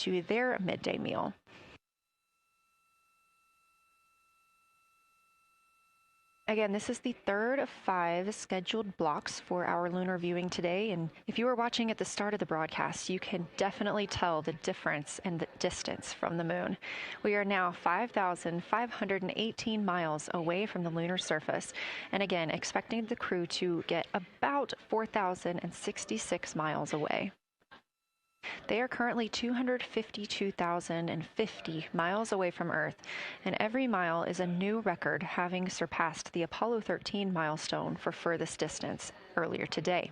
to their midday meal. Again, this is the third of 5 scheduled blocks for our lunar viewing today, and if you were watching at the start of the broadcast, you can definitely tell the difference in the distance from the moon. We are now 5,518 miles away from the lunar surface, and again, expecting the crew to get about 4,066 miles away. They are currently 252,050 miles away from Earth, and every mile is a new record, having surpassed the Apollo 13 milestone for furthest distance earlier today.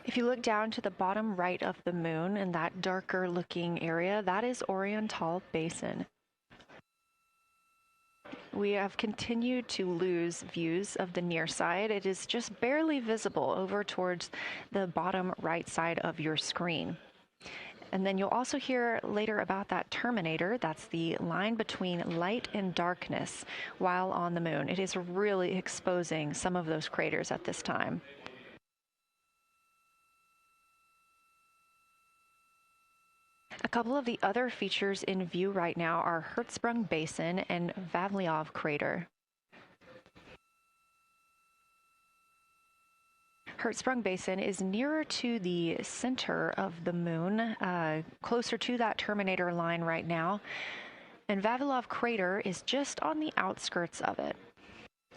If you look down to the bottom right of the moon in that darker looking area, that is Oriental Basin. We have continued to lose views of the near side. It is just barely visible over towards the bottom right side of your screen. And then you'll also hear later about that terminator. That's the line between light and darkness while on the moon. It is really exposing some of those craters at this time. A couple of the other features in view right now are Hertzsprung Basin and Vavilov Crater. Hertzsprung Basin is nearer to the center of the moon, closer to that terminator line right now, and Vavilov Crater is just on the outskirts of it,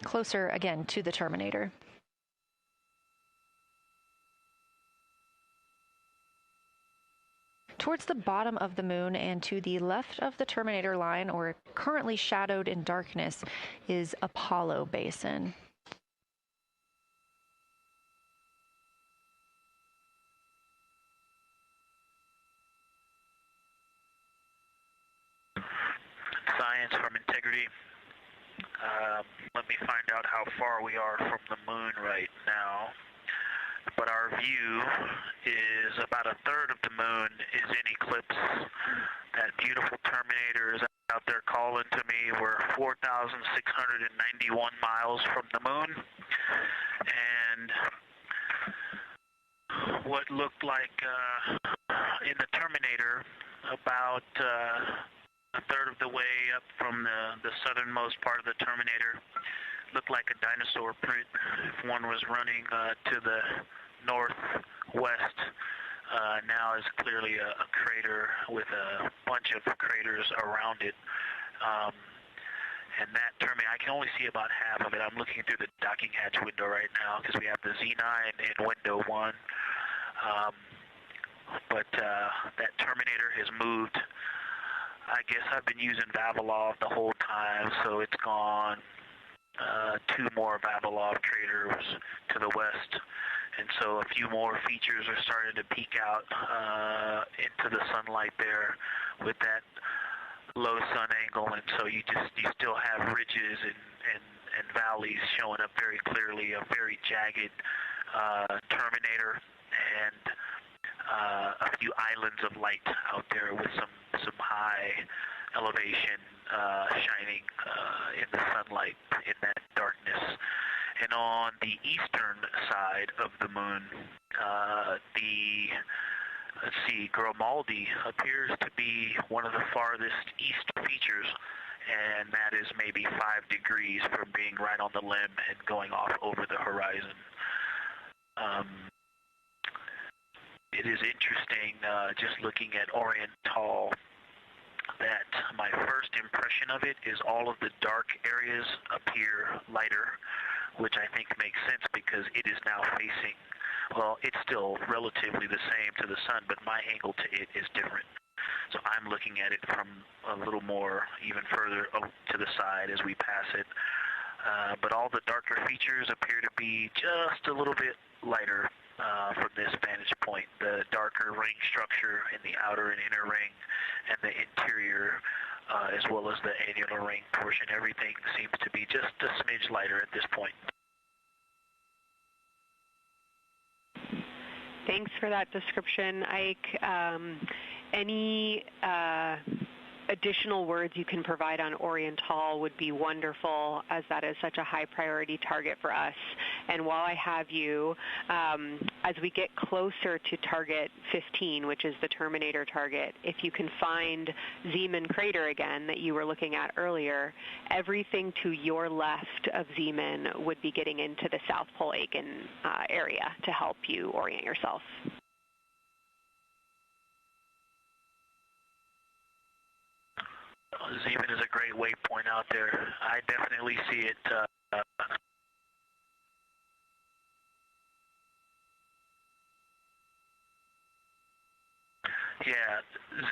closer again to the terminator. Towards the bottom of the moon and to the left of the terminator line, or currently shadowed in darkness, is Apollo Basin. Science from integrity. Let me find out how far we are from the moon right now. But our view is about a third of the moon is in eclipse. That beautiful terminator is out there calling to me. We're 4,691 miles from the moon. And what looked like in the terminator, about a third of the way up from the southernmost part of the terminator, looked like a dinosaur print if one was running to the northwest. Now is clearly a crater with a bunch of craters around it. And that terminator, I can only see about half of it. I'm looking through the docking hatch window right now because we have the Z9 in window 1. But that terminator has moved. I guess I've been using Vavilov the whole time, so it's gone 2 more Vavilov craters to the west, and so a few more features are starting to peek out into the sunlight there with that low sun angle, and so you still have ridges and valleys showing up very clearly, a very jagged terminator, and a few islands of light out there with some high elevation shining in the sunlight in that darkness. And on the eastern side of the moon, let's see, Grimaldi appears to be one of the farthest east features, and that is maybe 5 degrees from being right on the limb and going off over the horizon. It is interesting, just looking at Oriental, that my first impression of it is all of the dark areas appear lighter, which I think makes sense because it is now facing, well, it's still relatively the same to the sun, but my angle to it is different. So I'm looking at it from a little more, even further to the side as we pass it. but all the darker features appear to be just a little bit lighter from this vantage point. The darker ring structure in the outer and inner ring and the interior, as well as the annular ring portion, everything seems to be just a smidge lighter at this point. Thanks for that description, Ike. Any additional words you can provide on Oriental would be wonderful, as that is such a high priority target for us. And while I have you, as we get closer to target 15, which is the Terminator target, if you can find Zeeman Crater again that you were looking at earlier, everything to your left of Zeeman would be getting into the South Pole Aiken area to help you orient yourself. Zeeman is a great waypoint out there. I definitely see it. Yeah,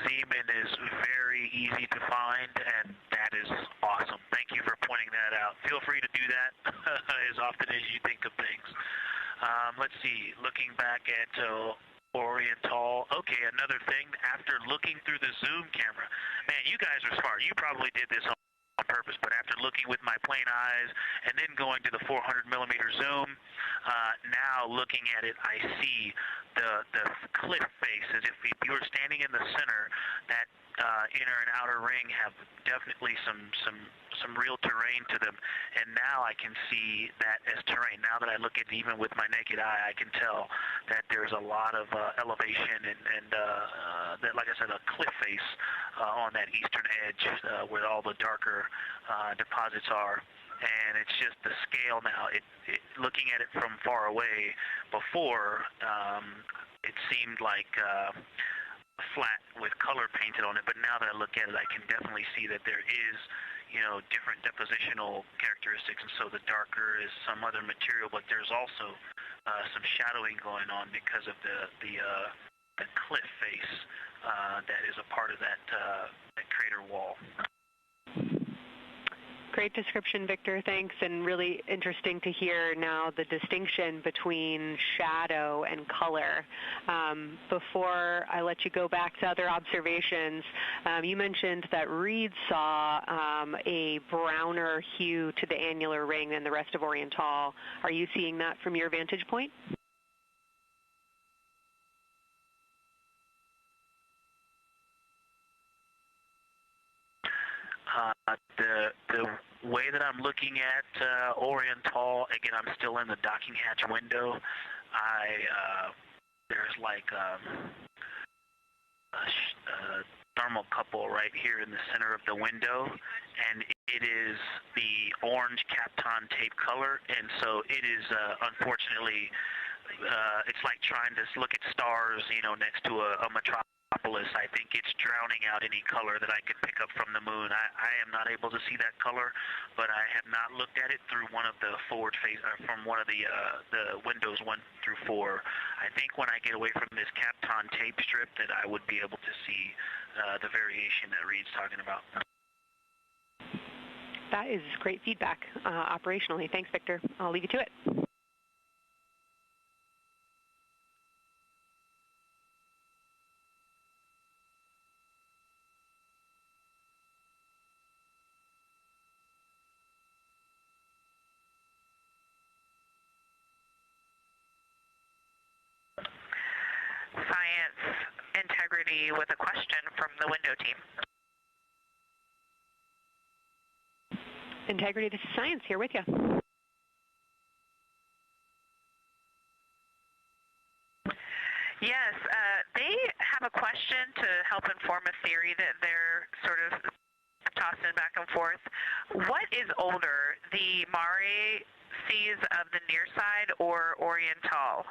Zeeman is very easy to find, and that is awesome. Thank you for pointing that out. Feel free to do that as often as you think of things. Let's see, looking back at Oriental. Okay, another thing, after looking through the zoom camera, man, you guys are smart. You probably did this on purpose, but after looking with my plain eyes and then going to the 400 millimeter zoom, now looking at it, I see the cliff face as if you were standing in the center. That inner and outer ring have definitely some real terrain to them, and now I can see that as terrain. Now that I look at it even with my naked eye, I can tell that there's a lot of elevation and that, like I said, a cliff face on that eastern edge where all the darker deposits are. And it's just the scale now. Looking at it from far away, before it seemed like flat with color painted on it, but now that I look at it, I can definitely see that there is, different depositional characteristics, and so the darker is some other material, but there's also some shadowing going on because of the cliff face that is a part of that crater wall. Great description, Victor. Thanks, and really interesting to hear now the distinction between shadow and color. Before I let you go back to other observations, you mentioned that Reed saw a browner hue to the annular ring than the rest of Oriental. Are you seeing that from your vantage point? The way that I'm looking at Oriental, again, I'm still in the docking hatch window. There's like a thermocouple right here in the center of the window, and it is the orange Kapton tape color, and so it is unfortunately, it's like trying to look at stars, next to a metropolis. I think it's drowning out any color that I could pick up from the moon. I am not able to see that color, but I have not looked at it through one of the forward face, from one of the windows 1 through 4. I think when I get away from this Kapton tape strip that I would be able to see the variation that Reed's talking about. That is great feedback operationally. Thanks, Victor. I'll leave you to it. Science integrity with a question from the window team. Integrity, this is Science here with you. Yes, they have a question to help inform a theory that they're sort of tossing back and forth. What is older, the Mare seas of the near side or Oriental?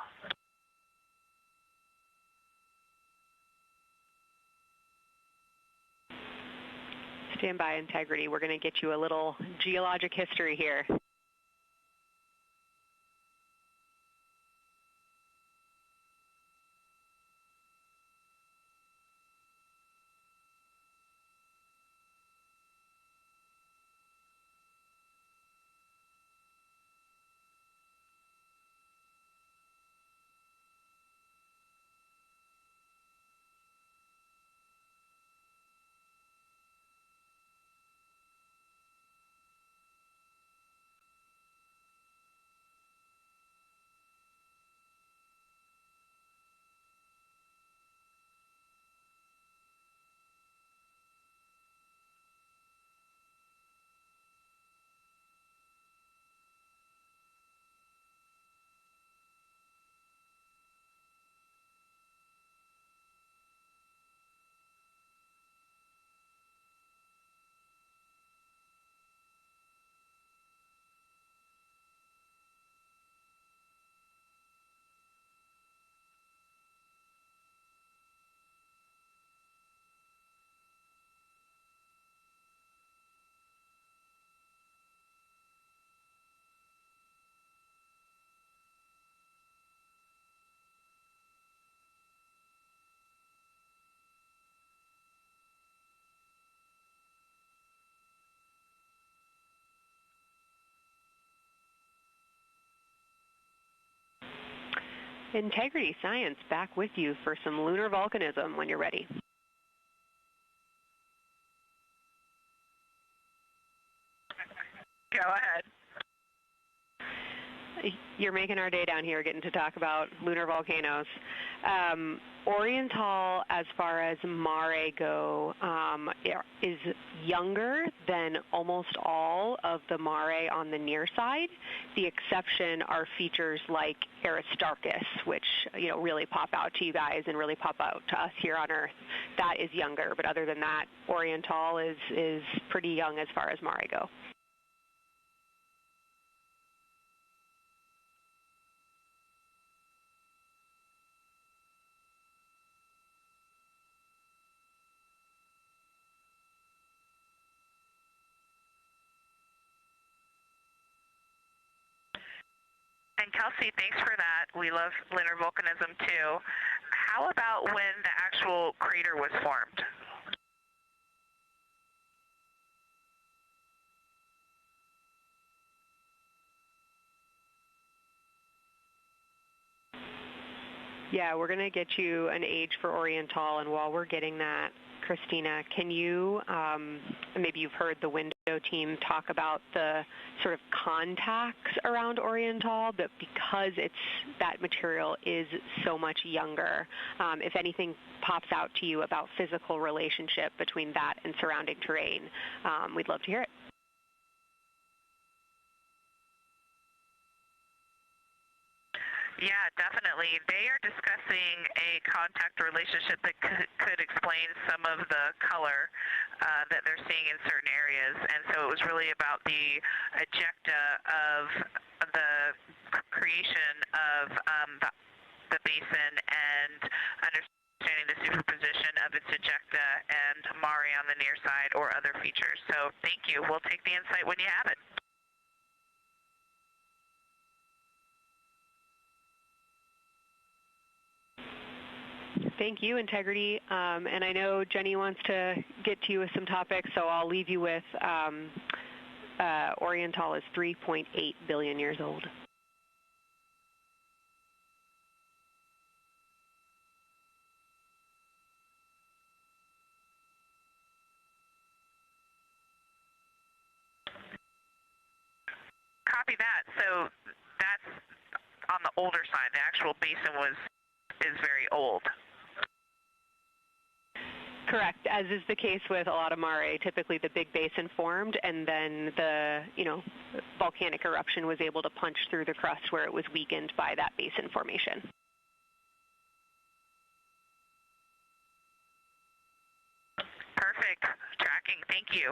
Stand by, Integrity. We're going to get you a little geologic history here. Integrity Science back with you for some lunar volcanism when you're ready. Go ahead. You're making our day down here getting to talk about lunar volcanoes. Oriental, as far as mare go, is younger than almost all of the mare on the near side. The exception are features like Aristarchus, which really pop out to you guys and really pop out to us here on Earth. That is younger, but other than that, Oriental is pretty young as far as mare go. And Kelsey, thanks for that. We love lunar volcanism too. How about when the actual crater was formed? Yeah, we're going to get you an age for Oriental, and while we're getting that, Christina, can you, maybe you've heard the window team talk about the sort of contacts around Oriental, but because that material is so much younger, if anything pops out to you about physical relationship between that and surrounding terrain, we'd love to hear it. Yeah, definitely. They are discussing a contact relationship that could explain some of the color that they're seeing in certain areas. And so it was really about the ejecta of the creation of the basin and understanding the superposition of its ejecta and mare on the near side or other features. So thank you. We'll take the insight when you have it. Thank you, Integrity. And I know Jenny wants to get to you with some topics, so I'll leave you with Oriental is 3.8 billion years old. Copy that. So that's on the older side. The actual basin is very old. Correct, as is the case with a lot of mare. Typically the big basin formed, and then the volcanic eruption was able to punch through the crust where it was weakened by that basin formation. Perfect. Tracking. Thank you.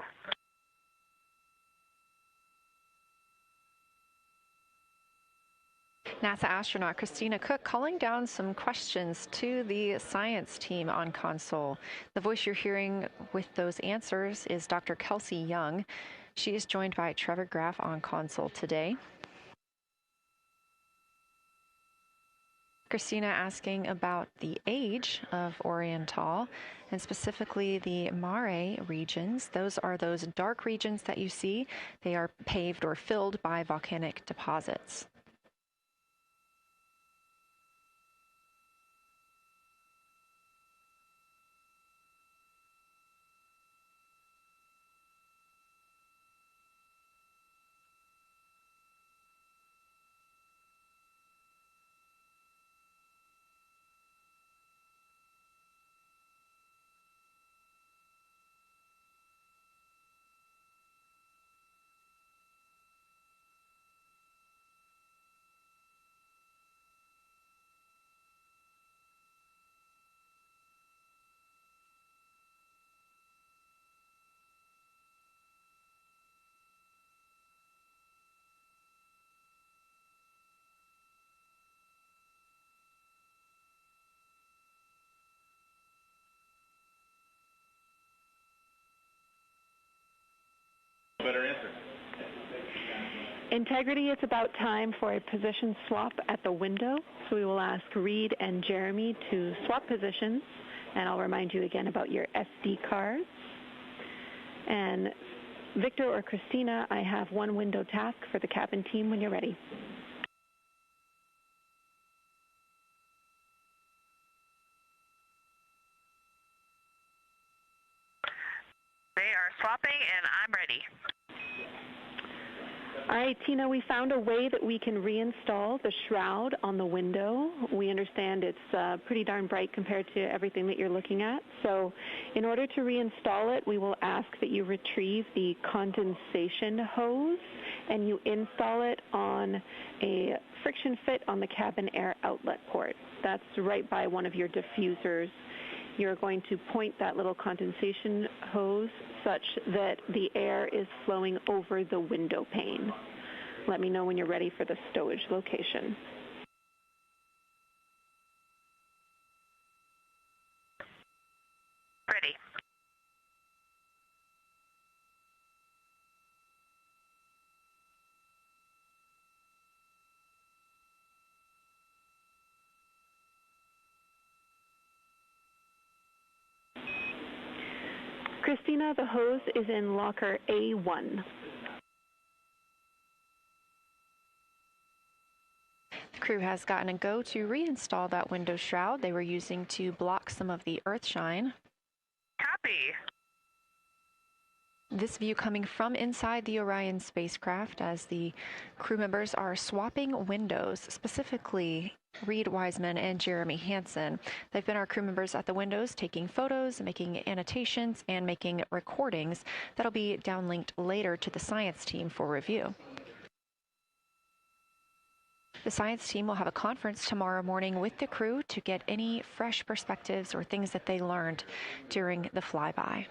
NASA astronaut Christina Cook calling down some questions to the science team on console. The voice you're hearing with those answers is Dr. Kelsey Young. She is joined by Trevor Graff on console today. Christina asking about the age of Oriental and specifically the mare regions. Those are those dark regions that you see. They are paved or filled by volcanic deposits. Better answer. Integrity, it's about time for a position swap at the window. So we will ask Reed and Jeremy to swap positions, and I'll remind you again about your SD cards. And Victor or Christina, I have one window task for the cabin team when you're ready. swapping, and I'm ready. All right, Tina, we found a way that we can reinstall the shroud on the window. We understand it's pretty darn bright compared to everything that you're looking at. So in order to reinstall it, we will ask that you retrieve the condensation hose and you install it on a friction fit on the cabin air outlet port. That's right by one of your diffusers. You're going to point that little condensation hose such that the air is flowing over the window pane. Let me know when you're ready for the stowage location. Ready. Christina, the hose is in locker A1. The crew has gotten a go to reinstall that window shroud they were using to block some of the earth shine. Copy. This view coming from inside the Orion spacecraft as the crew members are swapping windows, specifically Reed Wiseman and Jeremy Hansen. They've been our crew members at the windows taking photos, making annotations, and making recordings that'll be downlinked later to the science team for review. The science team will have a conference tomorrow morning with the crew to get any fresh perspectives or things that they learned during the flyby.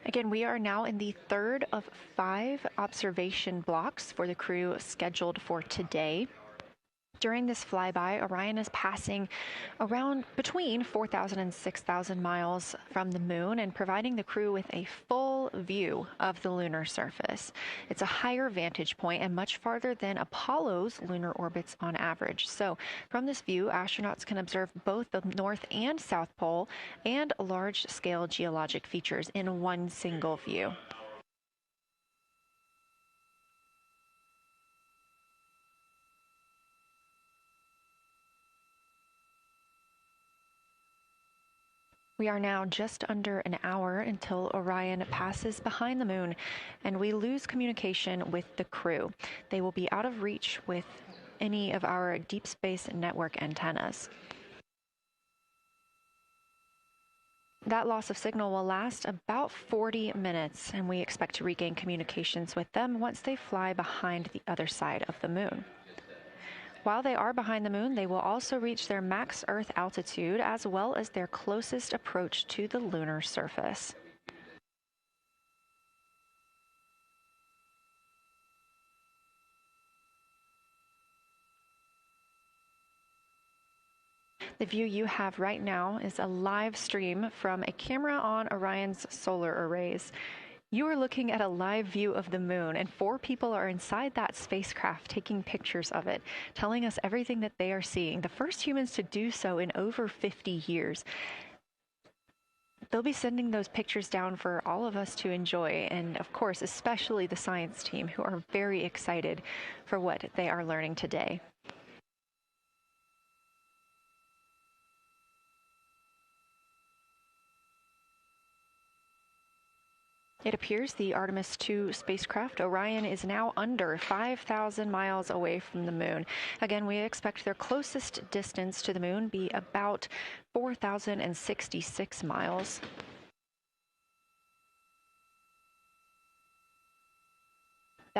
Again, we are now in the third of 5 observation blocks for the crew scheduled for today. During this flyby, Orion is passing around between 4,000 and 6,000 miles from the moon and providing the crew with a full view of the lunar surface. It's a higher vantage point and much farther than Apollo's lunar orbits on average. So from this view, astronauts can observe both the North and South Pole and large-scale geologic features in one single view. We are now just under an hour until Orion passes behind the moon, and we lose communication with the crew. They will be out of reach with any of our deep space network antennas. That loss of signal will last about 40 minutes, and we expect to regain communications with them once they fly behind the other side of the moon. While they are behind the moon, they will also reach their max Earth altitude as well as their closest approach to the lunar surface. The view you have right now is a live stream from a camera on Orion's solar arrays. You are looking at a live view of the moon, and 4 people are inside that spacecraft taking pictures of it, telling us everything that they are seeing. The first humans to do so in over 50 years. They'll be sending those pictures down for all of us to enjoy, and of course, especially the science team, who are very excited for what they are learning today. It appears the Artemis II spacecraft, Orion, is now under 5,000 miles away from the moon. Again, we expect their closest distance to the moon be about 4,066 miles.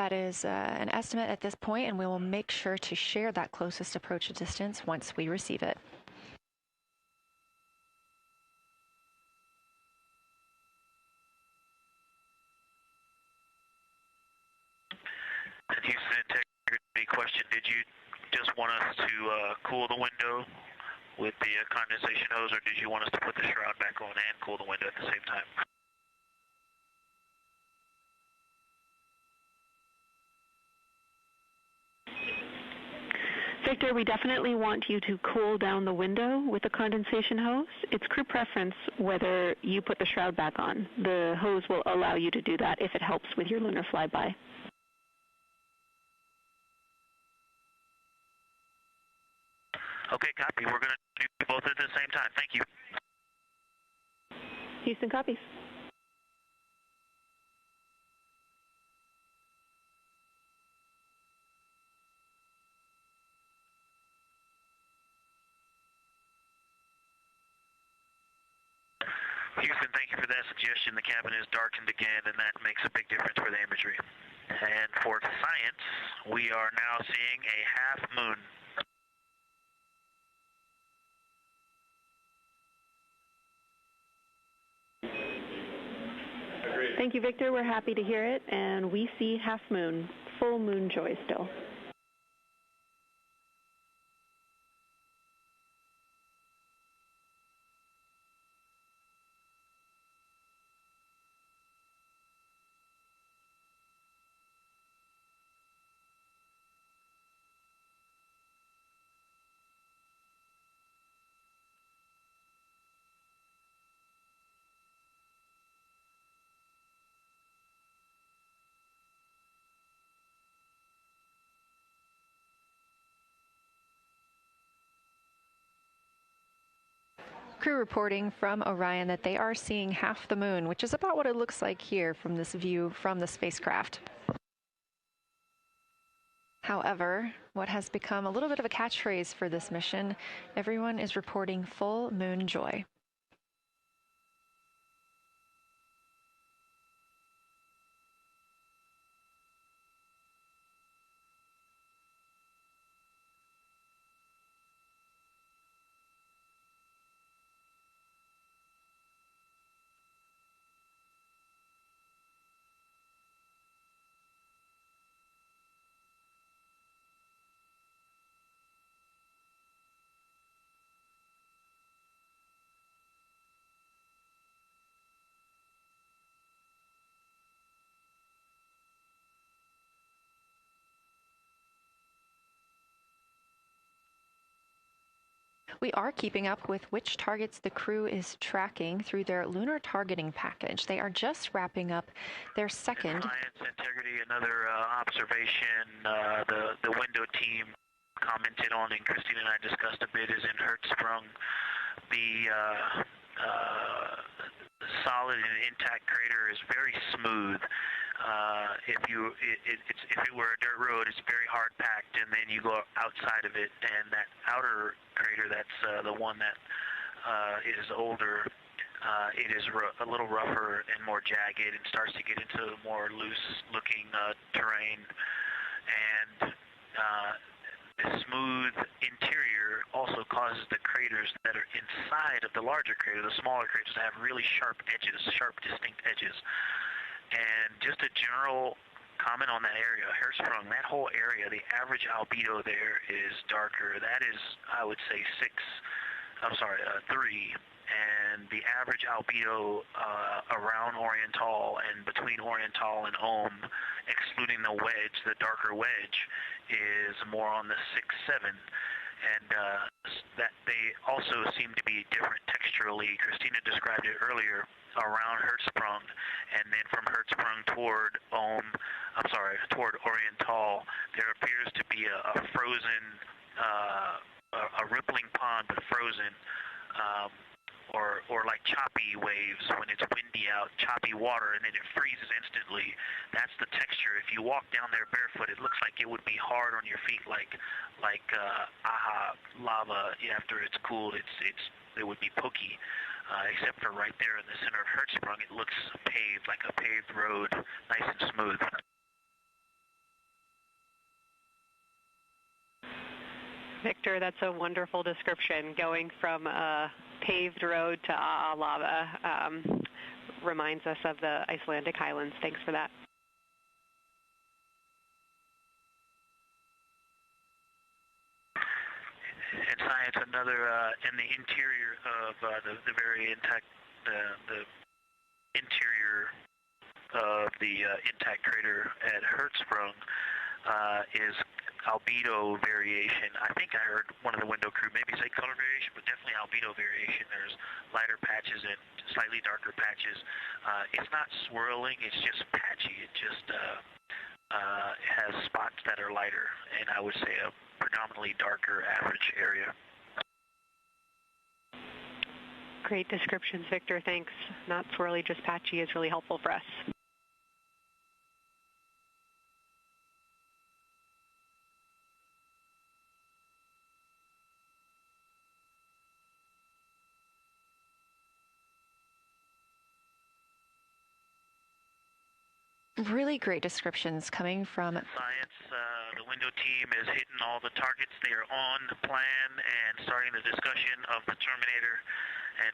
That is an estimate at this point, and we will make sure to share that closest approach distance once we receive it. Houston integrity question, did you just want us to cool the window with the condensation hose, or did you want us to put the shroud back on and cool the window at the same time? Victor, we definitely want you to cool down the window with the condensation hose. It's crew preference whether you put the shroud back on. The hose will allow you to do that if it helps with your lunar flyby. Okay, copy. We're going to do both at the same time. Thank you. Houston copies. Houston, thank you for that suggestion. The cabin is darkened again, and that makes a big difference for the imagery. And for science, we are now seeing a half moon. Thank you, Victor. We're happy to hear it, and we see half moon, full moon joy still. Crew reporting from Orion that they are seeing half the moon, which is about what it looks like here from this view from the spacecraft. However, what has become a little bit of a catchphrase for this mission, everyone is reporting full moon joy. We are keeping up with which targets the crew is tracking through their lunar targeting package. They are just wrapping up their second. Science integrity, another observation the window team commented on, and Christine and I discussed a bit, is in Hertzsprung. The solid and intact crater is very smooth. If it were a dirt road, it's very hard packed, and then you go outside of it, and that outer crater, that's the one that is older, it is a little rougher and more jagged, and starts to get into more loose-looking terrain. And the smooth interior also causes the craters that are inside of the larger crater, the smaller craters, to have really sharp edges, sharp, distinct edges. And just a general comment on that area, Hertzsprung, that whole area, the average albedo there is darker. That is, I would say, 3. And the average albedo around Oriental and between Oriental and Ohm, excluding the wedge, the darker wedge, is more on the 6-7. And that they also seem to be different texturally. Christina described it earlier around Hertzsprung, and then from Hertzsprung toward Oriental, there appears to be a frozen, a rippling pond, but frozen, or like choppy waves when it's windy out, choppy water, and then it freezes instantly. That's the texture. If you walk down there barefoot, it looks like it would be hard on your feet, like lava. After it's cooled, it would be pokey. Except for right there in the center of Hertzsprung, it looks paved, like a paved road, nice and smooth. Victor, that's a wonderful description. Going from a paved road to lava reminds us of the Icelandic highlands. Thanks for that. In science, another in the interior of the very intact, the interior of the intact crater at Hertzsprung is albedo variation. I think I heard one of the window crew maybe say color variation, but definitely albedo variation. There's lighter patches and slightly darker patches. It's not swirling, it's just patchy. It just has spots that are lighter, and I would say a predominantly darker average area. Great descriptions, Victor. Thanks. Not swirly, just patchy is really helpful for us. Really great descriptions coming from Science. The window team is hitting all the targets. They are on the plan and starting the discussion of the Terminator. And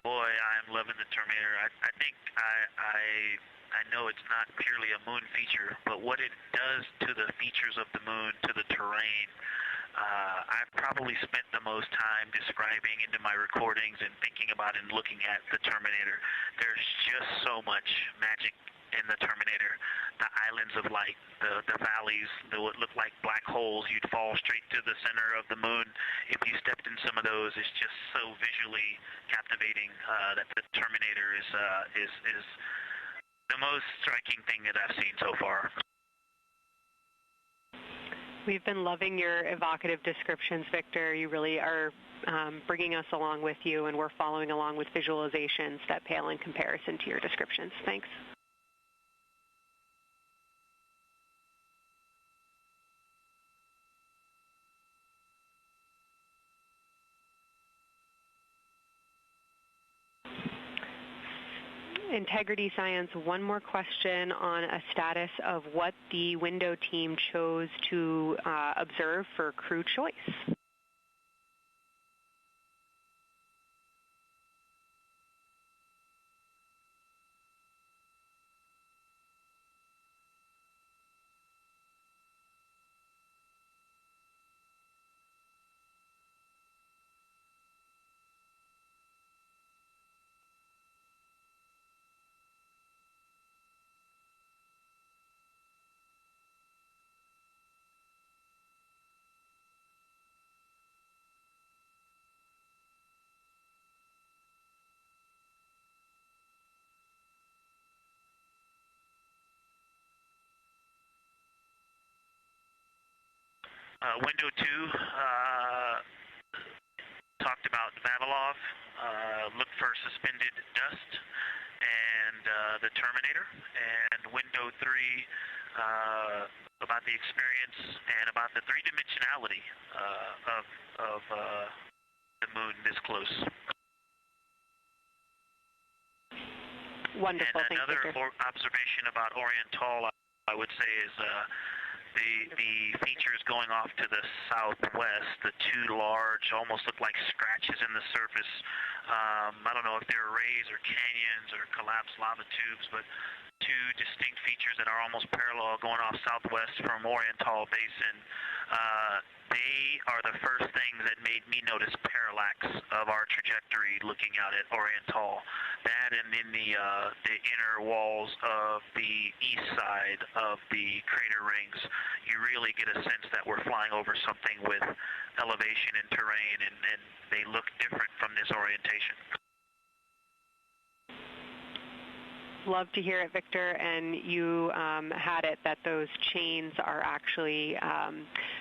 boy, I'm loving the Terminator. I think I know it's not purely a moon feature, but what it does to the features of the moon, to the terrain, I've probably spent the most time describing into my recordings and thinking about and looking at the Terminator. There's just so much magic in the Terminator. The islands of light, the valleys, what look like black holes. You'd fall straight to the center of the moon if you stepped in some of those. It's just so visually captivating that the Terminator is the most striking thing that I've seen so far. We've been loving your evocative descriptions, Victor. You really are bringing us along with you, and we're following along with visualizations that pale in comparison to your descriptions. Thanks. Integrity Science, one more question on a status of what the window team chose to observe for crew choice. Window 2 talked about Vavilov, looked for suspended dust, and the Terminator. And window 3 about the experience and about the three-dimensionality of the moon this close. Wonderful. And another observation about Oriental, I would say, is the features going off to the southwest, the two large, almost look like scratches in the surface. I don't know if they're rays or canyons or collapsed lava tubes, but two distinct features that are almost parallel going off southwest from Oriental Basin. They are the first things that made me notice parallax of our trajectory looking out at Oriental. That and in the inner walls of the east side of the crater rings, you really get a sense that we're flying over something with elevation and terrain, and they look different from this orientation. Love to hear it, Victor, and you had it that those chains are actually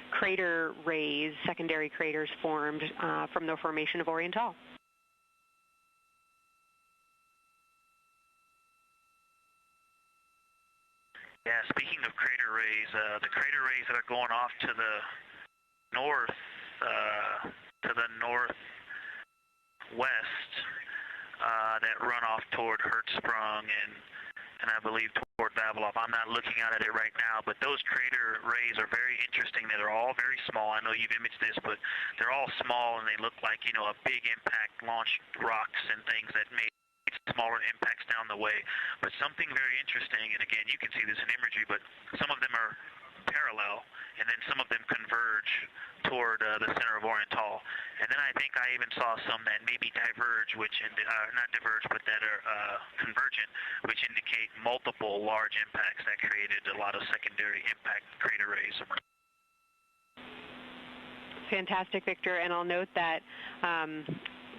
crater rays, secondary craters formed from the formation of Oriental. Yeah, speaking of crater rays, the crater rays that are going off to the northwest, that run off toward Hertzsprung and I believe toward toward Vavilov. I'm not looking out at it right now, but those crater rays are very interesting. They're all very small. I know you've imaged this, but they're all small, and they look like, a big impact launched rocks and things that made smaller impacts down the way. But something very interesting, and again, you can see this in imagery, but some of them are parallel, and then some of them converge toward the center of Oriental. And then I think I even saw some that maybe diverge, not diverge, but that are convergent, which indicate multiple large impacts that created a lot of secondary impact crater rays. Fantastic, Victor. And I'll note that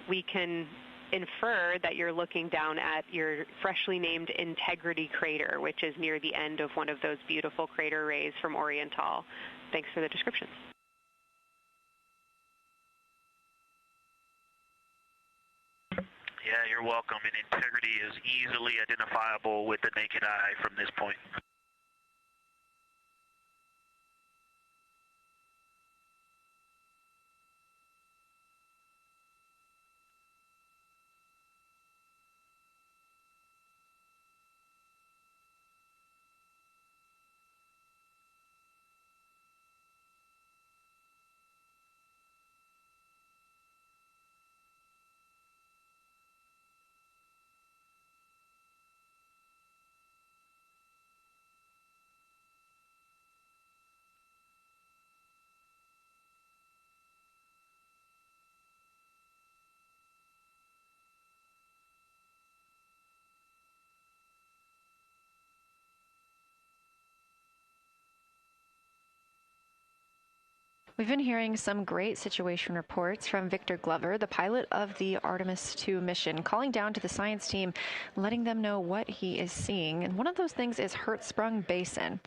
we can infer that you're looking down at your freshly named Integrity crater, which is near the end of one of those beautiful crater rays from Oriental. Thanks for the description. Yeah, you're welcome. And Integrity is easily identifiable with the naked eye from this point. We've been hearing some great situation reports from Victor Glover, the pilot of the Artemis II mission, calling down to the science team, letting them know what he is seeing. And one of those things is Hertzsprung Basin.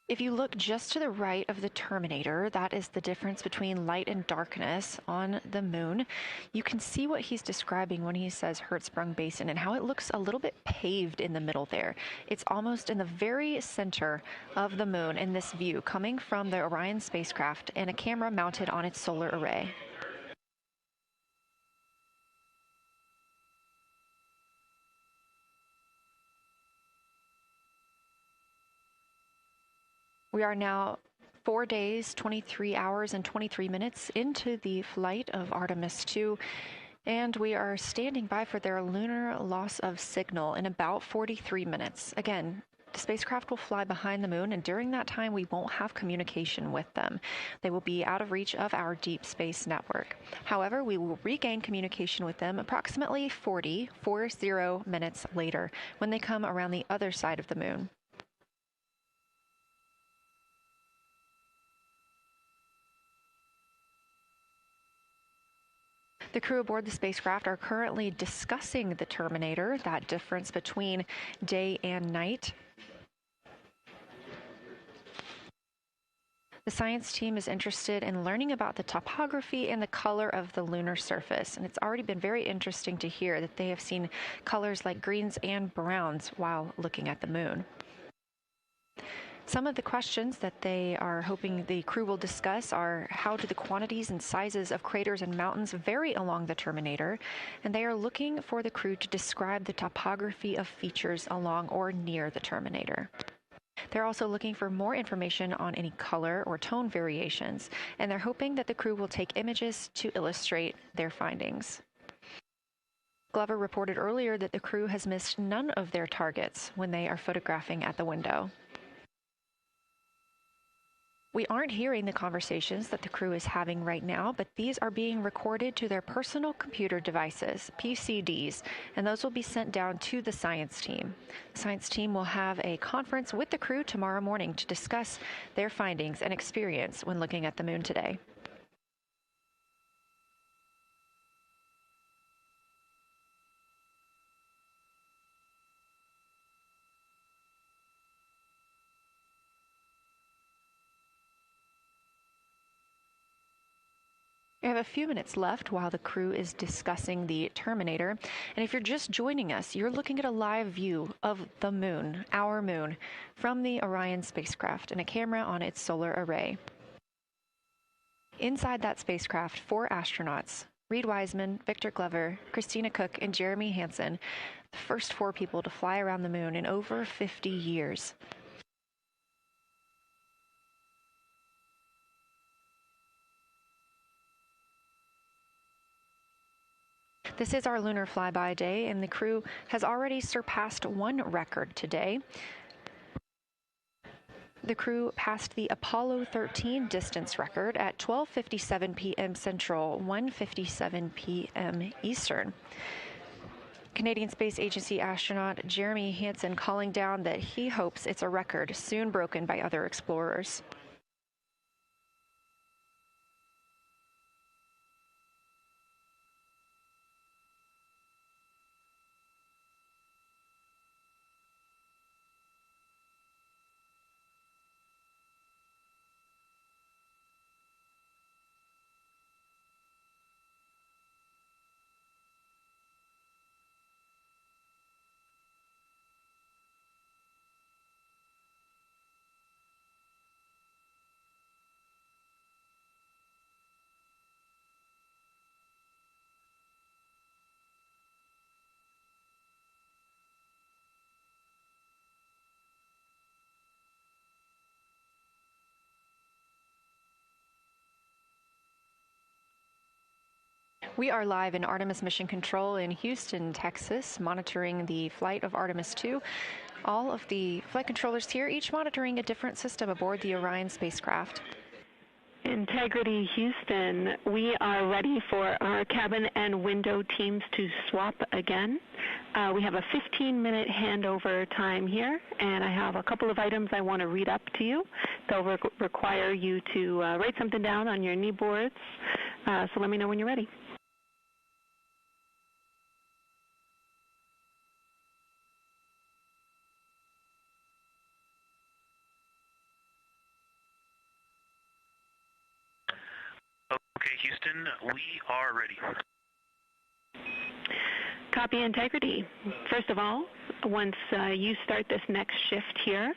If you look just to the right of the Terminator, that is the difference between light and darkness on the moon. You can see what he's describing when he says Hertzsprung Basin and how it looks a little bit paved in the middle there. It's almost in the very center of the moon in this view, coming from the Orion spacecraft and a camera mounted on its solar array. We are now 4 days, 23 hours, and 23 minutes into the flight of Artemis II, and we are standing by for their lunar loss of signal in about 43 minutes. Again, the spacecraft will fly behind the moon, and during that time, we won't have communication with them. They will be out of reach of our deep space network. However, we will regain communication with them approximately 40 minutes later when they come around the other side of the moon. The crew aboard the spacecraft are currently discussing the Terminator, that difference between day and night. The science team is interested in learning about the topography and the color of the lunar surface, and it's already been very interesting to hear that they have seen colors like greens and browns while looking at the moon. Some of the questions that they are hoping the crew will discuss are how do the quantities and sizes of craters and mountains vary along the Terminator, and they are looking for the crew to describe the topography of features along or near the Terminator. They're also looking for more information on any color or tone variations, and they're hoping that the crew will take images to illustrate their findings. Glover reported earlier that the crew has missed none of their targets when they are photographing at the window. We aren't hearing the conversations that the crew is having right now, but these are being recorded to their personal computer devices, PCDs, and those will be sent down to the science team. The science team will have a conference with the crew tomorrow morning to discuss their findings and experience when looking at the moon today. We have a few minutes left while the crew is discussing the Terminator. And if you're just joining us, you're looking at a live view of the moon, our moon, from the Orion spacecraft and a camera on its solar array. Inside that spacecraft, 4 astronauts, Reed Wiseman, Victor Glover, Christina Cook, and Jeremy Hansen, the first 4 people to fly around the moon in over 50 years. This is our lunar flyby day, and the crew has already surpassed one record today. The crew passed the Apollo 13 distance record at 12:57 p.m. Central, 1:57 p.m. Eastern. Canadian Space Agency astronaut Jeremy Hansen calling down that he hopes it's a record soon broken by other explorers. We are live in Artemis Mission Control in Houston, Texas, monitoring the flight of Artemis II. All of the flight controllers here, each monitoring a different system aboard the Orion spacecraft. Integrity Houston, we are ready for our cabin and window teams to swap again. We have a 15-minute handover time here, and I have a couple of items I want to read up to you. They'll require you to write something down on your knee boards, so let me know when you're ready. Okay, Houston, we are ready. Copy, Integrity. First of all, once you start this next shift here,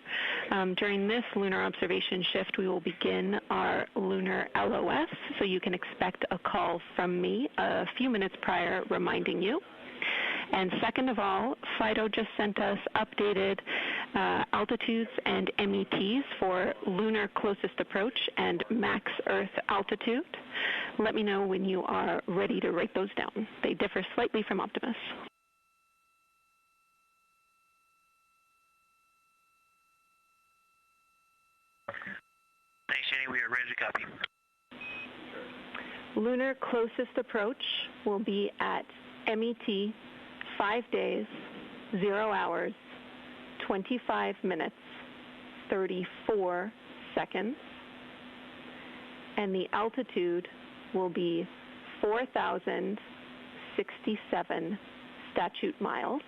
during this lunar observation shift, we will begin our lunar LOS, so you can expect a call from me a few minutes prior reminding you. And second of all, FIDO just sent us updated altitudes and METs for lunar closest approach and max Earth altitude. Let me know when you are ready to write those down. They differ slightly from Optimus. Thanks, Jenny. We are ready to copy. Lunar closest approach will be at MET 5 days, 0 hours, 25 minutes, 34 seconds, and the altitude will be 4,067 statute miles.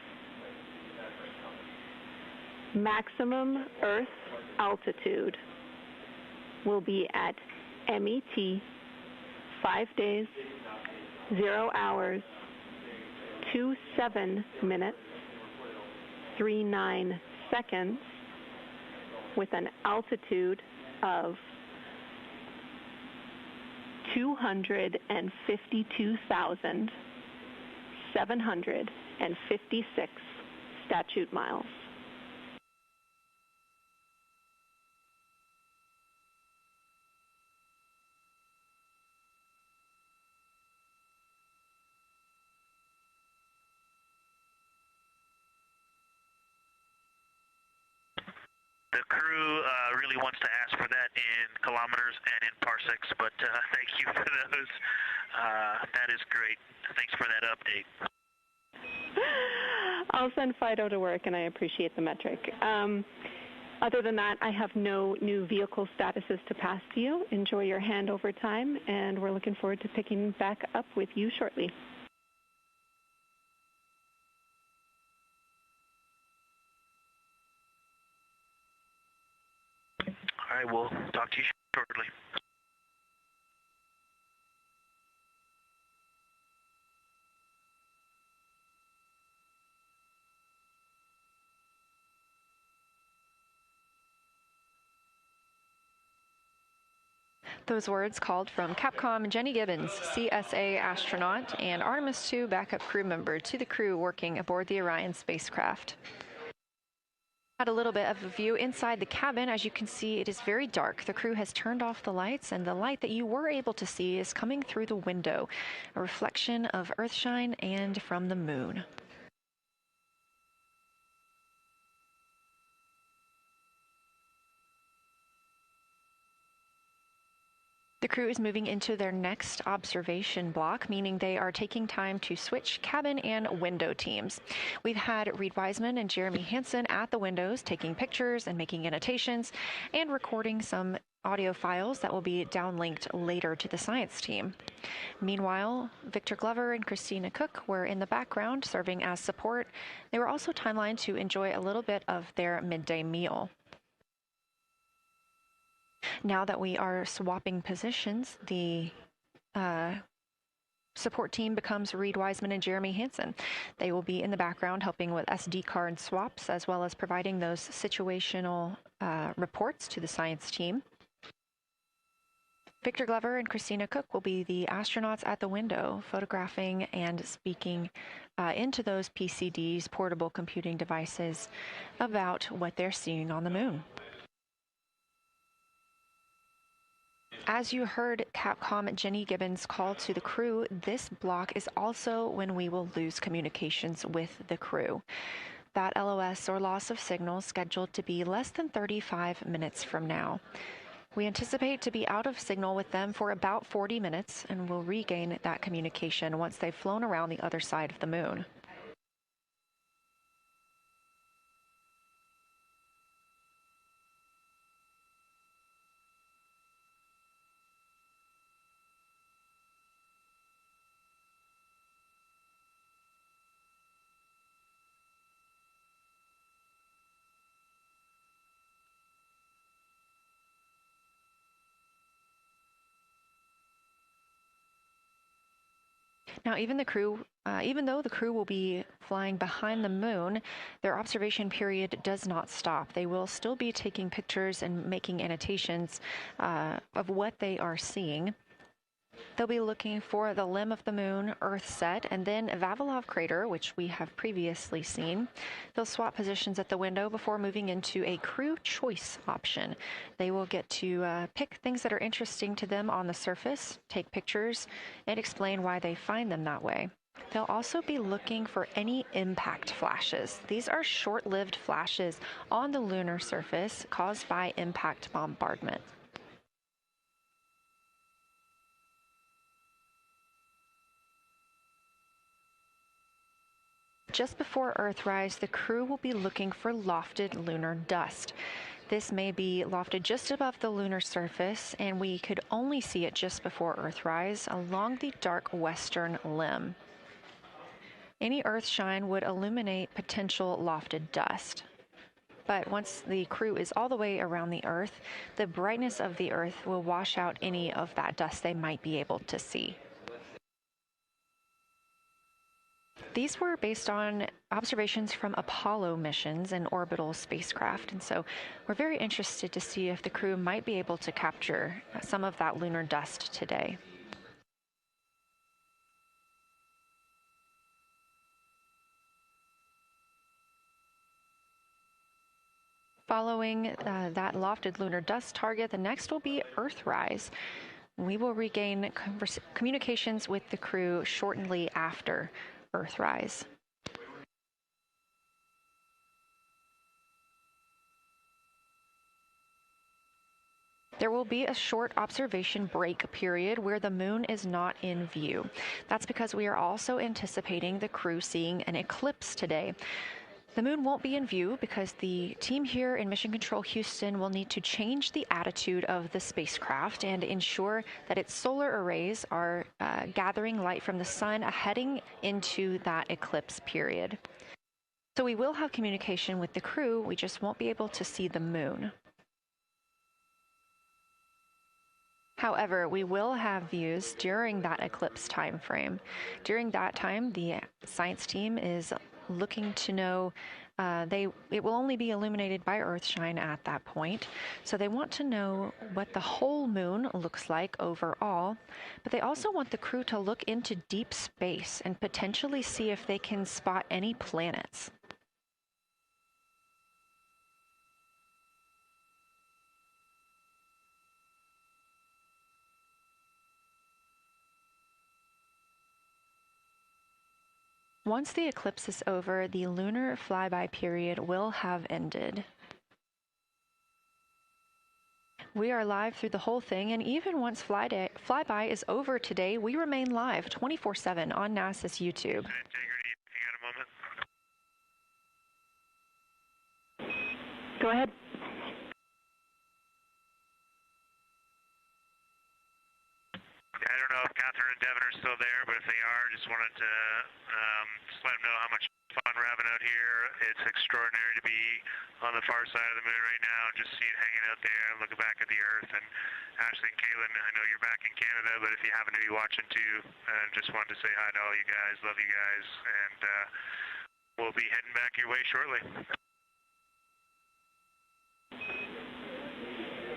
Maximum Earth altitude will be at MET 5 days, 0 hours, 27 minutes, 39 seconds, with an altitude of 252,756 statute miles. The crew really wants to ask for that in kilometers and in parsecs, but thank you for those. That is great. Thanks for that update. I'll send FIDO to work, and I appreciate the metric. Other than that, I have no new vehicle statuses to pass to you. Enjoy your handover time, and we're looking forward to picking back up with you shortly. All right, we'll talk to you shortly. Those words called from Capcom Jenny Gibbons, CSA astronaut and Artemis II backup crew member, to the crew working aboard the Orion spacecraft. Had a little bit of a view inside the cabin. As you can see, it is very dark. The crew has turned off the lights, and the light that you were able to see is coming through the window, a reflection of Earthshine and from the moon. The crew is moving into their next observation block, meaning they are taking time to switch cabin and window teams. We've had Reed Wiseman and Jeremy Hansen at the windows taking pictures and making annotations and recording some audio files that will be downlinked later to the science team. Meanwhile, Victor Glover and Christina Cook were in the background serving as support. They were also timelined to enjoy a little bit of their midday meal. Now that we are swapping positions, the support team becomes Reed Wiseman and Jeremy Hansen. They will be in the background helping with SD card swaps, as well as providing those situational reports to the science team. Victor Glover and Christina Cook will be the astronauts at the window, photographing and speaking into those PCDs, portable computing devices, about what they're seeing on the moon. As you heard Capcom Jenny Gibbons call to the crew, this block is also when we will lose communications with the crew. That LOS, or loss of signal, scheduled to be less than 35 minutes from now. We anticipate to be out of signal with them for about 40 minutes, and will regain that communication once they've flown around the other side of the moon. Now, even though the crew will be flying behind the moon, their observation period does not stop. They will still be taking pictures and making annotations of what they are seeing. They'll be looking for the limb of the moon, Earth set, and then Vavilov crater, which we have previously seen. They'll swap positions at the window before moving into a crew choice option. They will get to pick things that are interesting to them on the surface, take pictures, and explain why they find them that way. They'll also be looking for any impact flashes. These are short-lived flashes on the lunar surface caused by impact bombardment. Just before Earthrise, the crew will be looking for lofted lunar dust. This may be lofted just above the lunar surface, and we could only see it just before Earthrise along the dark western limb. Any Earthshine would illuminate potential lofted dust. But once the crew is all the way around the Earth, the brightness of the Earth will wash out any of that dust they might be able to see. These were based on observations from Apollo missions and orbital spacecraft, and so we're very interested to see if the crew might be able to capture some of that lunar dust today. Following that lofted lunar dust target, the next will be Earthrise. We will regain communications with the crew shortly after Earthrise. There will be a short observation break period where the moon is not in view. That's because we are also anticipating the crew seeing an eclipse today. The moon won't be in view because the team here in Mission Control Houston will need to change the attitude of the spacecraft and ensure that its solar arrays are gathering light from the sun heading into that eclipse period. So we will have communication with the crew, we just won't be able to see the moon. However, we will have views during that eclipse time frame. During that time, the science team is looking to know it will only be illuminated by Earthshine at that point. So they want to know what the whole moon looks like overall, but they also want the crew to look into deep space and potentially see if they can spot any planets. Once the eclipse is over, the lunar flyby period will have ended. We are live through the whole thing, and even once flyby is over today, we remain live 24/7 on NASA's YouTube. Go ahead. I don't know if Catherine and Devin are still there, but if they are, just wanted to just let them know how much fun we're having out here. It's extraordinary to be on the far side of the moon right now, just see it hanging out there and looking back at the Earth. And Ashley and Caitlin, I know you're back in Canada, but if you happen to be watching too, just wanted to say hi to all you guys. Love you guys, and we'll be heading back your way shortly.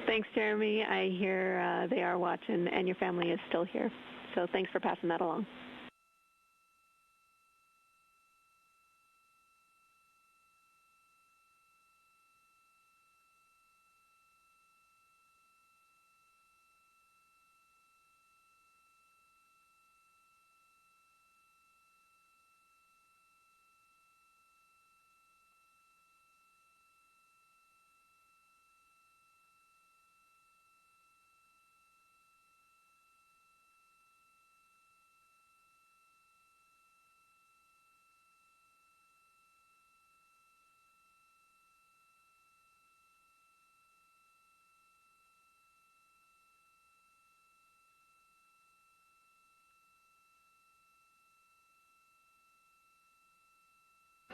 Thanks, Jeremy. I hear they are watching, and your family is still here. So thanks for passing that along.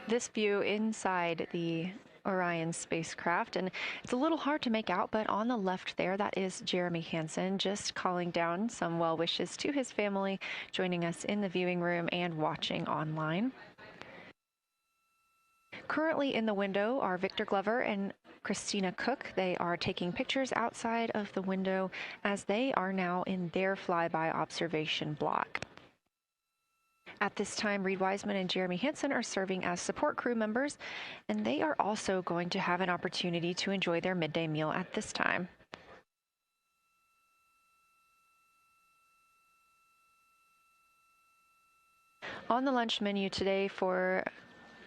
This view inside the Orion spacecraft, and it's a little hard to make out, but on the left there, that is Jeremy Hansen just calling down some well wishes to his family, joining us in the viewing room and watching online. Currently in the window are Victor Glover and Christina Cook. They are taking pictures outside of the window as they are now in their flyby observation block. At this time, Reed Wiseman and Jeremy Hansen are serving as support crew members, and they are also going to have an opportunity to enjoy their midday meal at this time. On the lunch menu today for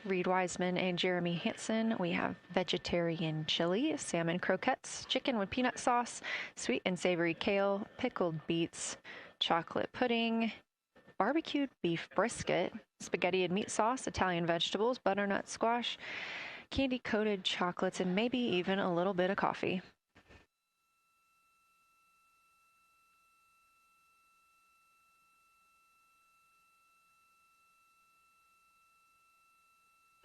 Reed Wiseman and Jeremy Hansen, we have vegetarian chili, salmon croquettes, chicken with peanut sauce, sweet and savory kale, pickled beets, chocolate pudding, barbecued beef brisket, spaghetti and meat sauce, Italian vegetables, butternut squash, candy-coated chocolates, and maybe even a little bit of coffee.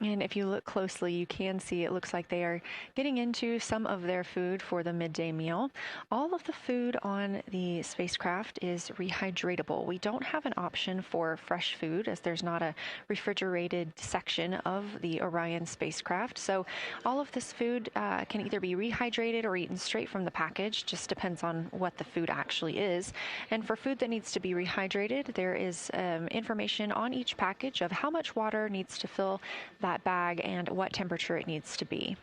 And if you look closely, you can see it looks like they are getting into some of their food for the midday meal. All of the food on the spacecraft is rehydratable. We don't have an option for fresh food as there's not a refrigerated section of the Orion spacecraft. So all of this food can either be rehydrated or eaten straight from the package, just depends on what the food actually is. And for food that needs to be rehydrated, there is information on each package of how much water needs to fill that bag and what temperature it needs to be.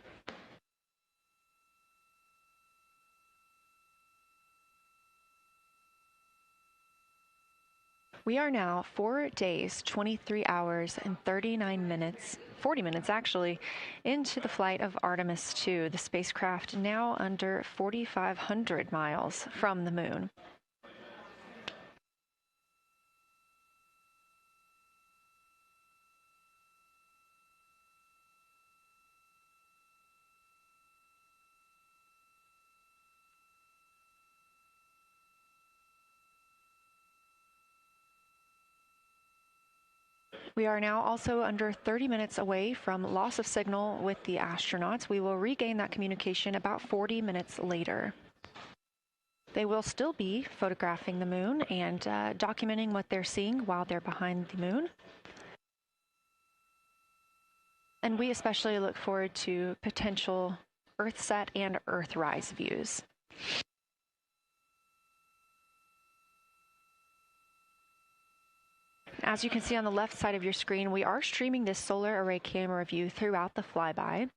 We are now 4 days, 23 hours, and 39 minutes, 40 minutes actually, into the flight of Artemis II, the spacecraft now under 4,500 miles from the moon. We are now also under 30 minutes away from loss of signal with the astronauts. We will regain that communication about 40 minutes later. They will still be photographing the moon and documenting what they're seeing while they're behind the moon. And we especially look forward to potential Earthset and Earthrise views. As you can see on the left side of your screen, we are streaming this solar array camera view throughout the flyby.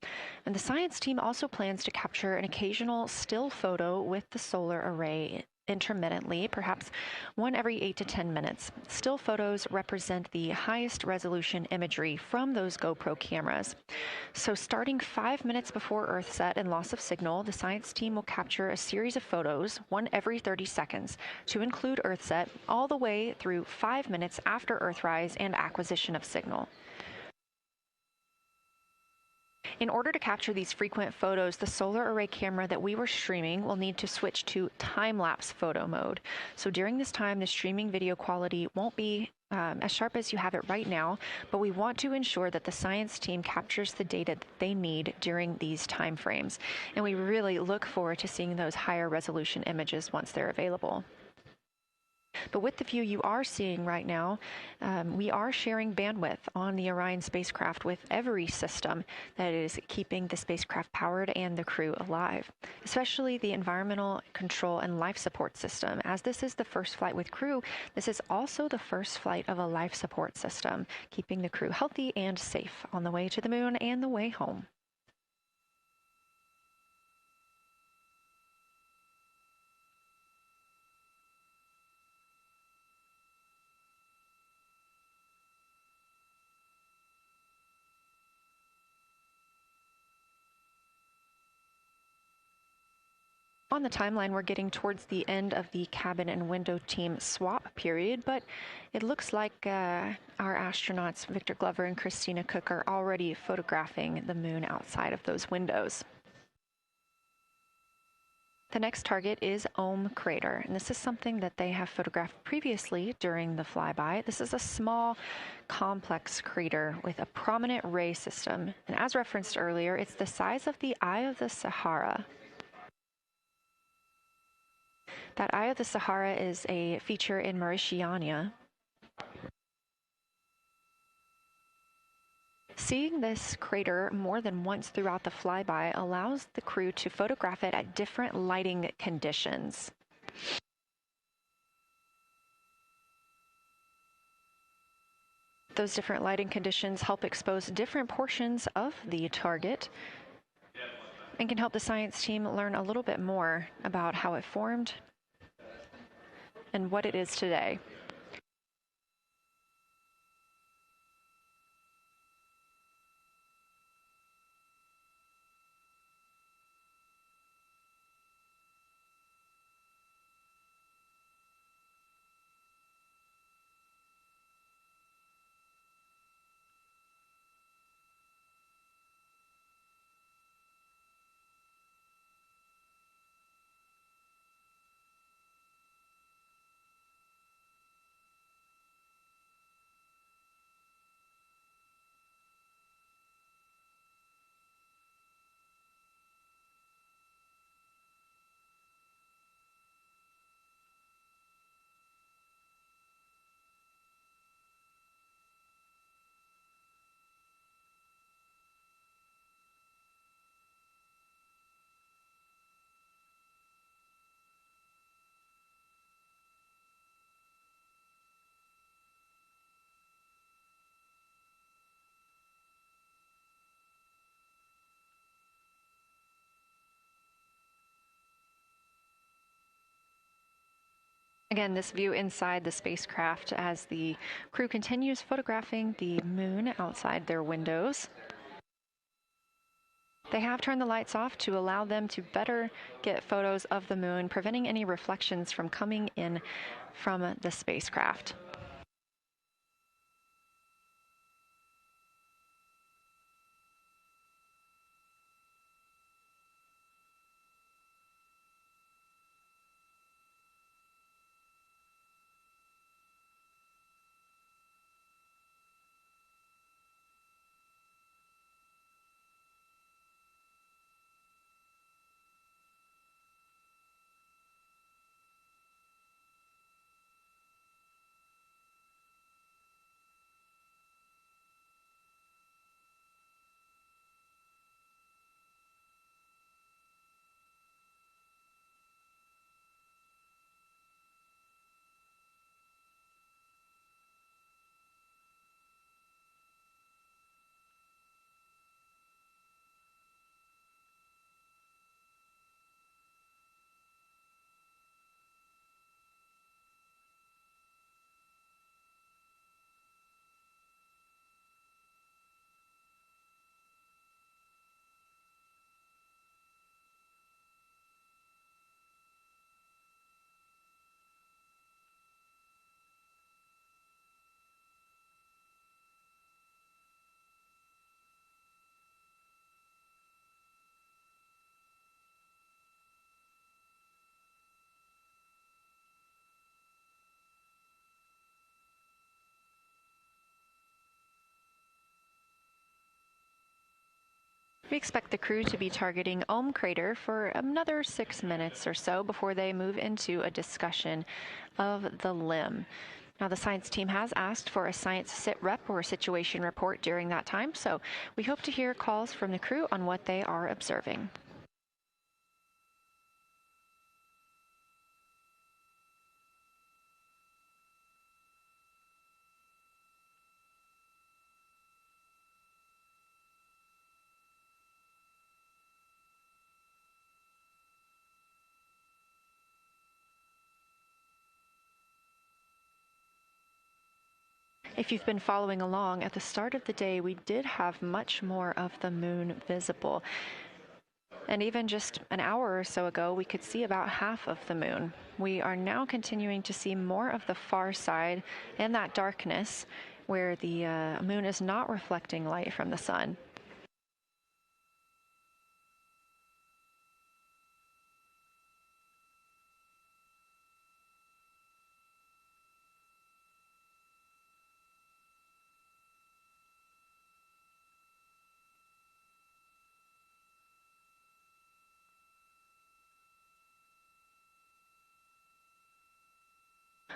And the science team also plans to capture an occasional still photo with the solar array intermittently, perhaps one every 8 to 10 minutes. Still photos represent the highest resolution imagery from those GoPro cameras. So starting 5 minutes before Earthset and loss of signal, the science team will capture a series of photos, one every 30 seconds, to include Earthset, all the way through 5 minutes after Earthrise and acquisition of signal. In order to capture these frequent photos, the solar array camera that we were streaming will need to switch to time-lapse photo mode. So during this time, the streaming video quality won't be as sharp as you have it right now, but we want to ensure that the science team captures the data that they need during these time frames. And we really look forward to seeing those higher resolution images once they're available. But with the view you are seeing right now, we are sharing bandwidth on the Orion spacecraft with every system that is keeping the spacecraft powered and the crew alive, especially the environmental control and life support system. As this is the first flight with crew, this is also the first flight of a life support system, keeping the crew healthy and safe on the way to the moon and the way home. On the timeline, we're getting towards the end of the cabin and window team swap period, but it looks like our astronauts, Victor Glover and Christina Cook, are already photographing the moon outside of those windows. The next target is Ohm Crater, and this is something that they have photographed previously during the flyby. This is a small, complex crater with a prominent ray system, and as referenced earlier, it's the size of the Eye of the Sahara. That Eye of the Sahara is a feature in Mauritania. Seeing this crater more than once throughout the flyby allows the crew to photograph it at different lighting conditions. Those different lighting conditions help expose different portions of the target and can help the science team learn a little bit more about how it formed and what it is today. Again, this view inside the spacecraft as the crew continues photographing the moon outside their windows. They have turned the lights off to allow them to better get photos of the moon, preventing any reflections from coming in from the spacecraft. We expect the crew to be targeting Ohm Crater for another 6 minutes or so before they move into a discussion of the limb. Now, the science team has asked for a science sit rep or situation report during that time, so we hope to hear calls from the crew on what they are observing. If you've been following along, at the start of the day, we did have much more of the moon visible. And even just an hour or so ago, we could see about half of the moon. We are now continuing to see more of the far side and that darkness where the moon is not reflecting light from the sun.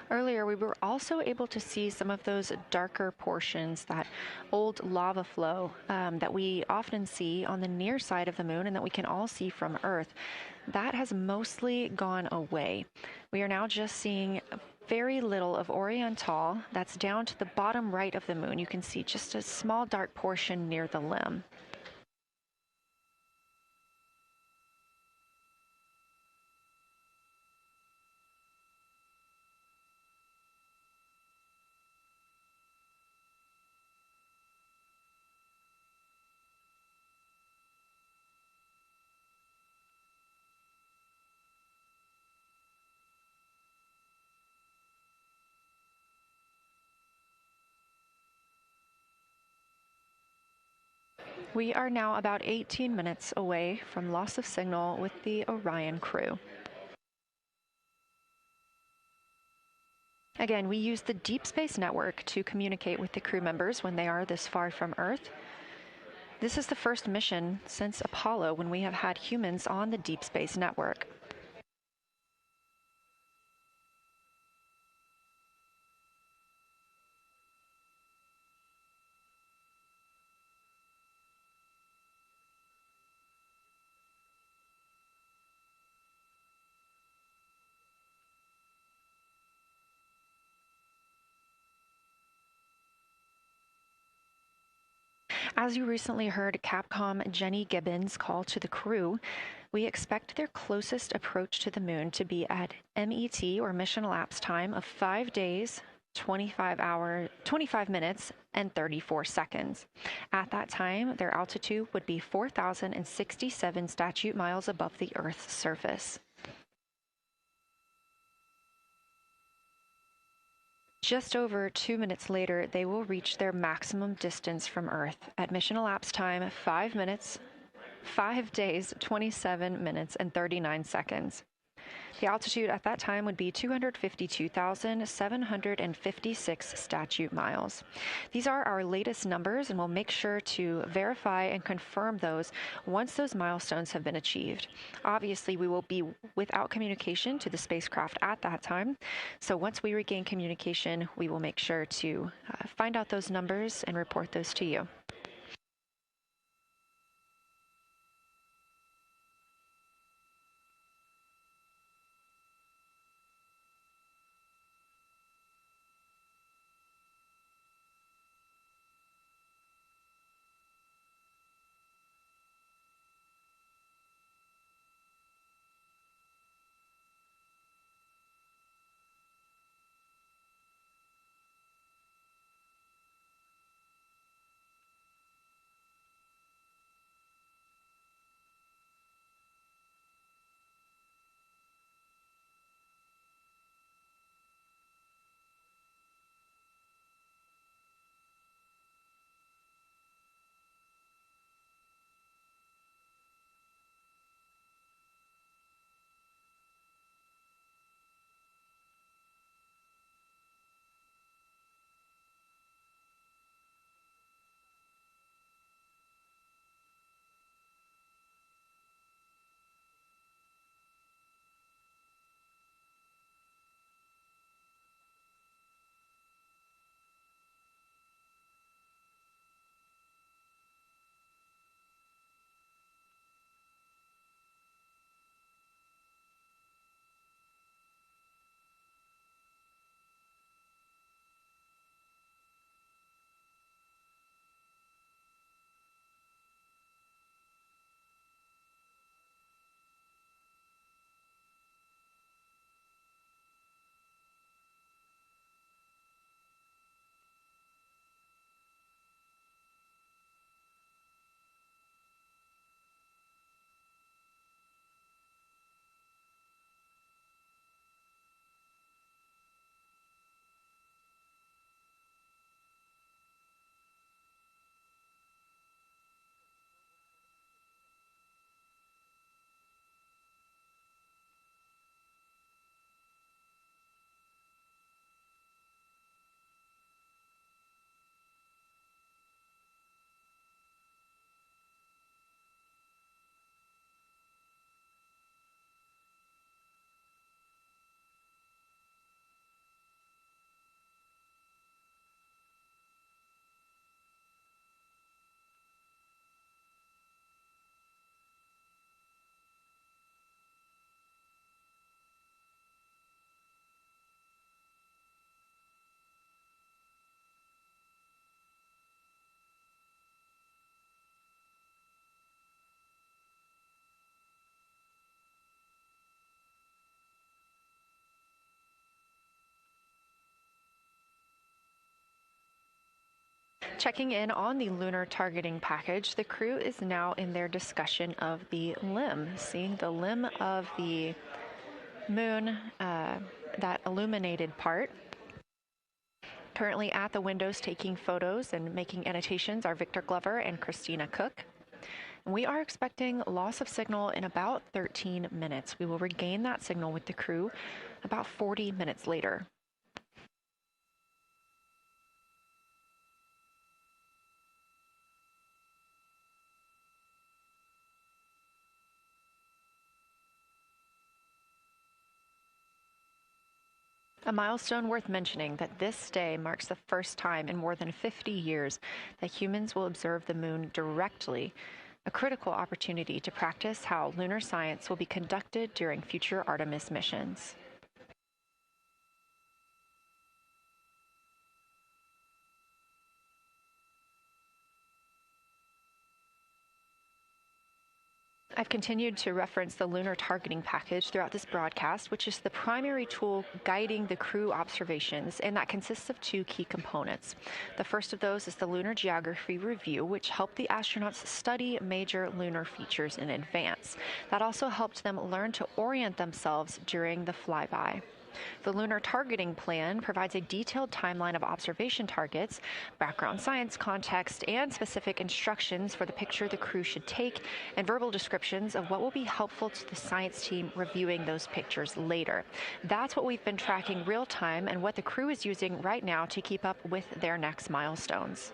Earlier, we were also able to see some of those darker portions, that old lava flow that we often see on the near side of the moon and that we can all see from Earth. That has mostly gone away. We are now just seeing very little of Oriental. That's down to the bottom right of the moon. You can see just a small dark portion near the limb. We are now about 18 minutes away from loss of signal with the Orion crew. Again, we use the Deep Space Network to communicate with the crew members when they are this far from Earth. This is the first mission since Apollo when we have had humans on the Deep Space Network. As you recently heard Capcom Jenny Gibbons call to the crew, we expect their closest approach to the moon to be at MET, or mission elapsed time, of 5 days, 25 minutes, and 34 seconds. At that time, their altitude would be 4,067 statute miles above the Earth's surface. Just over 2 minutes later, they will reach their maximum distance from Earth at mission elapsed time 5 minutes, 5 days, 27 minutes, and 39 seconds. The altitude at that time would be 252,756 statute miles. These are our latest numbers, and we'll make sure to verify and confirm those once those milestones have been achieved. Obviously, we will be without communication to the spacecraft at that time, so once we regain communication, we will make sure to find out those numbers and report those to you. Checking in on the lunar targeting package, the crew is now in their discussion of the limb, seeing the limb of the moon, that illuminated part. Currently at the windows taking photos and making annotations are Victor Glover and Christina Cook. We are expecting loss of signal in about 13 minutes. We will regain that signal with the crew about 40 minutes later. A milestone worth mentioning that this day marks the first time in more than 50 years that humans will observe the moon directly, a critical opportunity to practice how lunar science will be conducted during future Artemis missions. I've continued to reference the lunar targeting package throughout this broadcast, which is the primary tool guiding the crew observations, and that consists of two key components. The first of those is the Lunar Geography Review, which helped the astronauts study major lunar features in advance. That also helped them learn to orient themselves during the flyby. The Lunar Targeting Plan provides a detailed timeline of observation targets, background science context, and specific instructions for the picture the crew should take, and verbal descriptions of what will be helpful to the science team reviewing those pictures later. That's what we've been tracking real time and what the crew is using right now to keep up with their next milestones.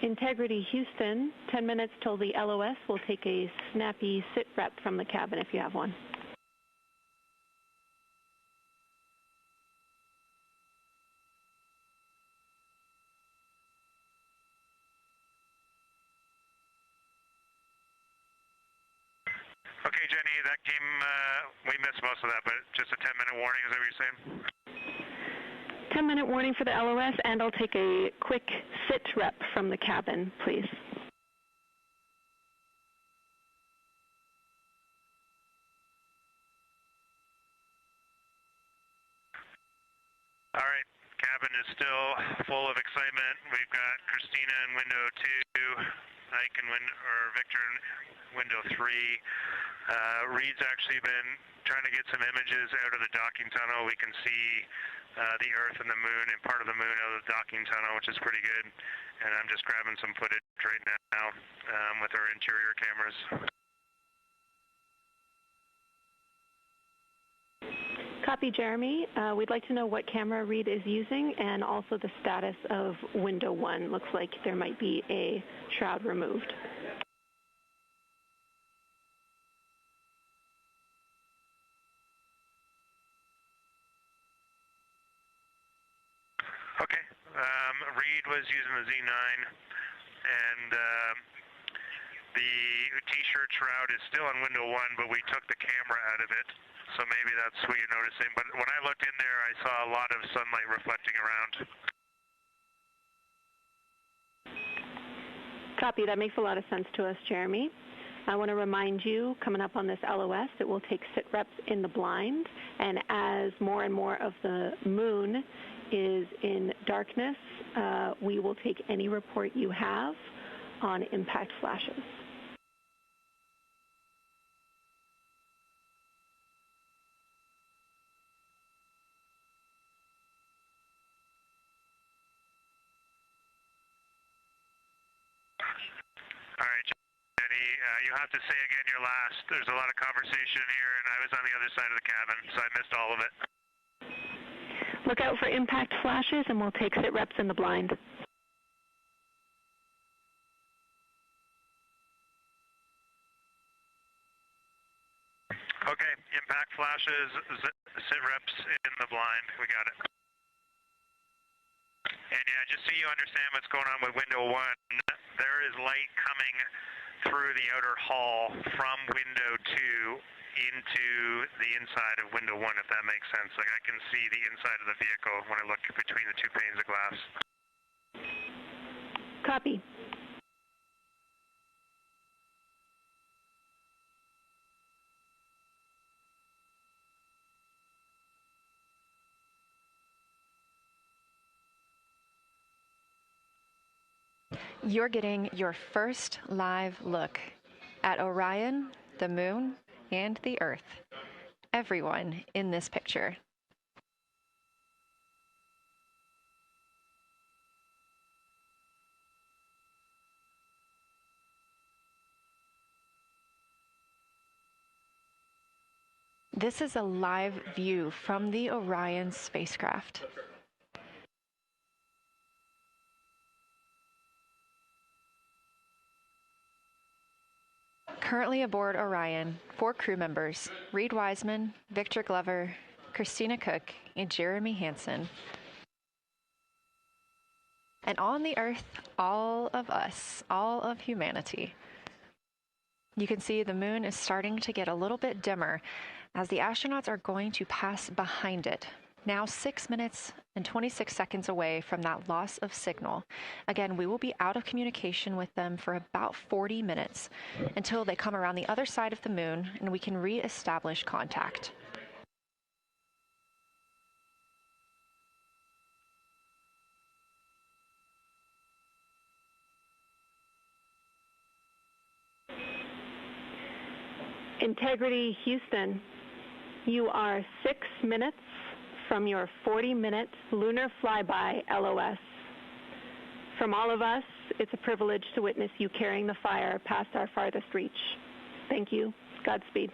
Integrity Houston, 10 minutes till the LOS. We'll take a snappy sit rep from the cabin if you have one. Okay, Jenny, that came, we missed most of that, but just a 10-minute warning, is that what you're saying? 10-minute warning for the LOS, and I'll take a quick sit rep from the cabin, please. All right, cabin is still full of excitement. We've got Christina in window 2, Ike in Victor in window 3. Reed's actually been trying to get some images out of the docking tunnel. We can see the Earth and the Moon and part of the Moon out of the docking tunnel, which is pretty good. And I'm just grabbing some footage right now with our interior cameras. Copy, Jeremy. We'd like to know what camera Reed is using and also the status of window 1. Looks like there might be a shroud removed. Okay. Reed was using the Z9, and the T-shirt shroud is still on window 1, but we took the camera out of it. So maybe that's what you're noticing. But when I looked in there, I saw a lot of sunlight reflecting around. Copy. That makes a lot of sense to us, Jeremy. I want to remind you, coming up on this LOS, it will take sit reps in the blind, and as more and more of the moon is in darkness, we will take any report you have on impact flashes. All right, Jenny, you'll have to say again your last. There's a lot of conversation here, and I was on the other side of the cabin, so I missed all of it. Look out for impact flashes, and we'll take sit reps in the blind. Okay, impact flashes, sit reps in the blind. We got it. And yeah, just so you understand what's going on with window 1, there is light coming through the outer hall from window 2 into the inside of window 1, if that makes sense. Like, I can see the inside of the vehicle when I look between the 2 panes of glass. Copy. You're getting your first live look at Orion, the moon, and the Earth. Everyone in this picture. This is a live view from the Orion spacecraft. Currently aboard Orion, 4 crew members, Reed Wiseman, Victor Glover, Christina Cook, and Jeremy Hansen. And on the Earth, all of us, all of humanity. You can see the moon is starting to get a little bit dimmer as the astronauts are going to pass behind it. Now 6 minutes and 26 seconds away from that loss of signal. Again, we will be out of communication with them for about 40 minutes until they come around the other side of the moon and we can re-establish contact. Integrity Houston, you are 6 minutes from your 40-minute lunar flyby LOS. From all of us, it's a privilege to witness you carrying the fire past our farthest reach. Thank you. Godspeed.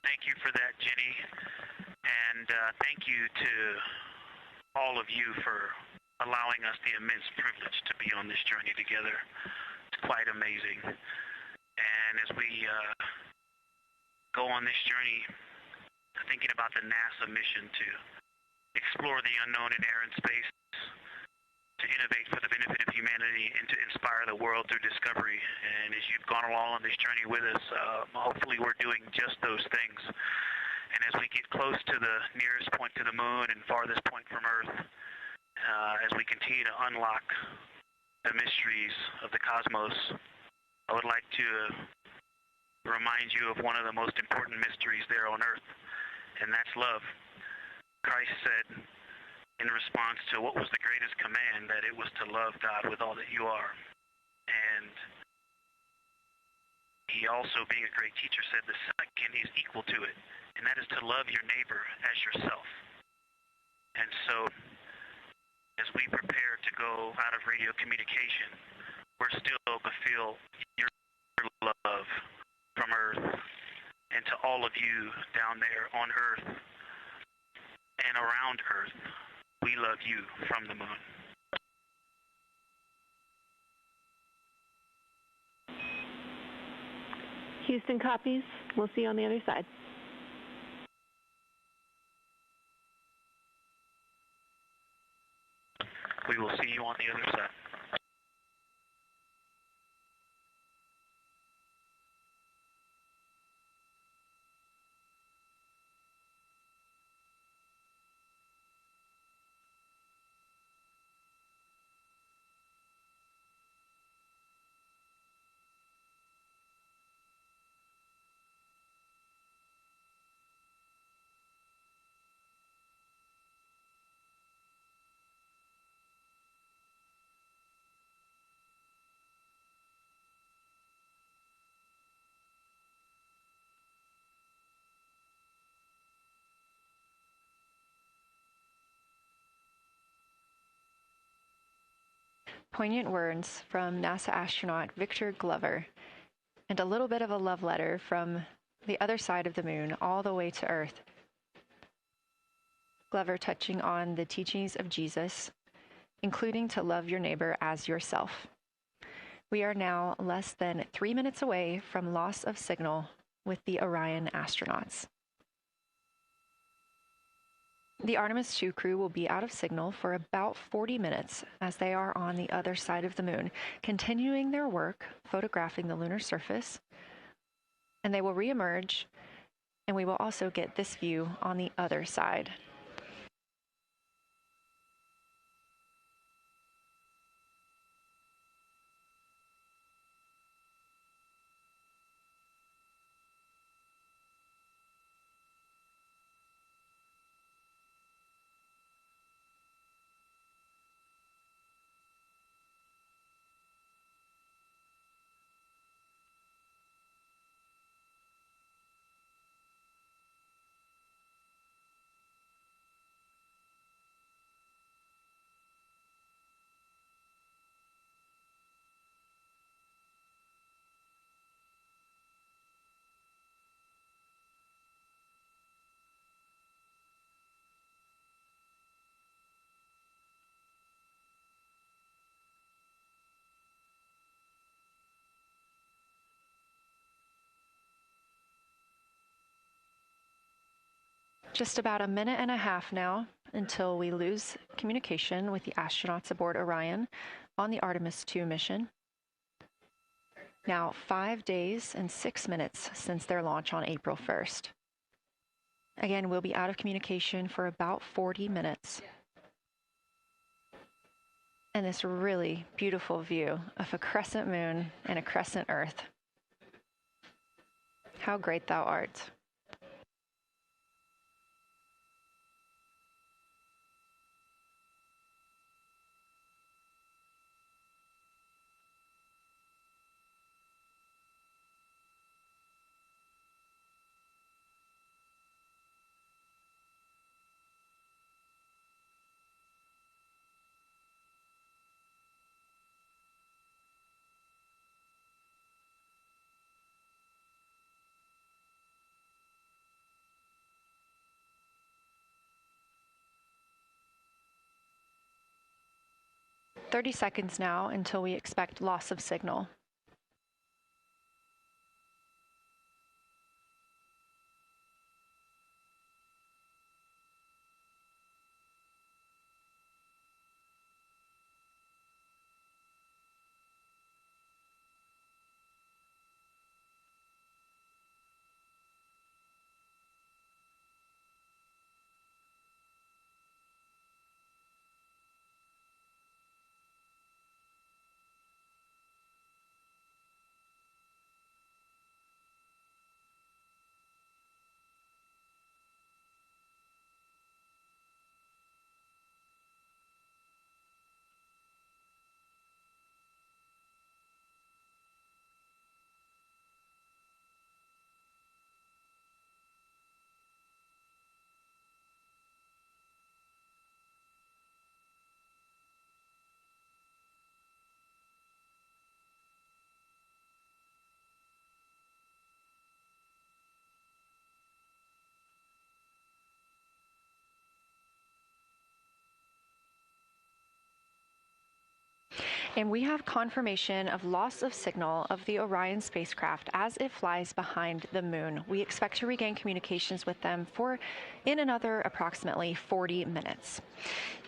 Thank you for that, Jenny. And thank you to all of you for allowing us the immense privilege to be on this journey together. It's quite amazing. And as we go on this journey, thinking about the NASA mission to explore the unknown in air and space, to innovate for the benefit of humanity, and to inspire the world through discovery. And as you've gone along on this journey with us, hopefully we're doing just those things. And as we get close to the nearest point to the moon and farthest point from Earth, as we continue to unlock the mysteries of the cosmos, I would like to remind you of one of the most important mysteries there on Earth, and that's love. Christ said in response to what was the greatest command, that it was to love God with all that you are. And he also, being a great teacher, said the second is equal to it, and that is to love your neighbor as yourself. And so, as we prepare to go out of radio communication, we're still to feel your love from Earth, and to all of you down there on Earth and around Earth, we love you from the moon. Houston copies. We'll see you on the other side. We will see you on the other side. poignant words from NASA astronaut Victor Glover, and a little bit of a love letter from the other side of the moon all the way to Earth. Glover touching on the teachings of Jesus, including to love your neighbor as yourself. We are now less than 3 minutes away from loss of signal with the Orion astronauts. The Artemis II crew will be out of signal for about 40 minutes as they are on the other side of the moon, continuing their work photographing the lunar surface, and they will reemerge, and we will also get this view on the other side. Just about a minute and a half now until we lose communication with the astronauts aboard Orion on the Artemis II mission. Now 5 days and 6 minutes since their launch on April 1st. Again, we'll be out of communication for about 40 minutes. And this really beautiful view of a crescent moon and a crescent Earth. How great thou art. "30 seconds now until we expect loss of signal. And we have confirmation of loss of signal of the Orion spacecraft as it flies behind the moon. We expect to regain communications with them in another approximately 40 minutes.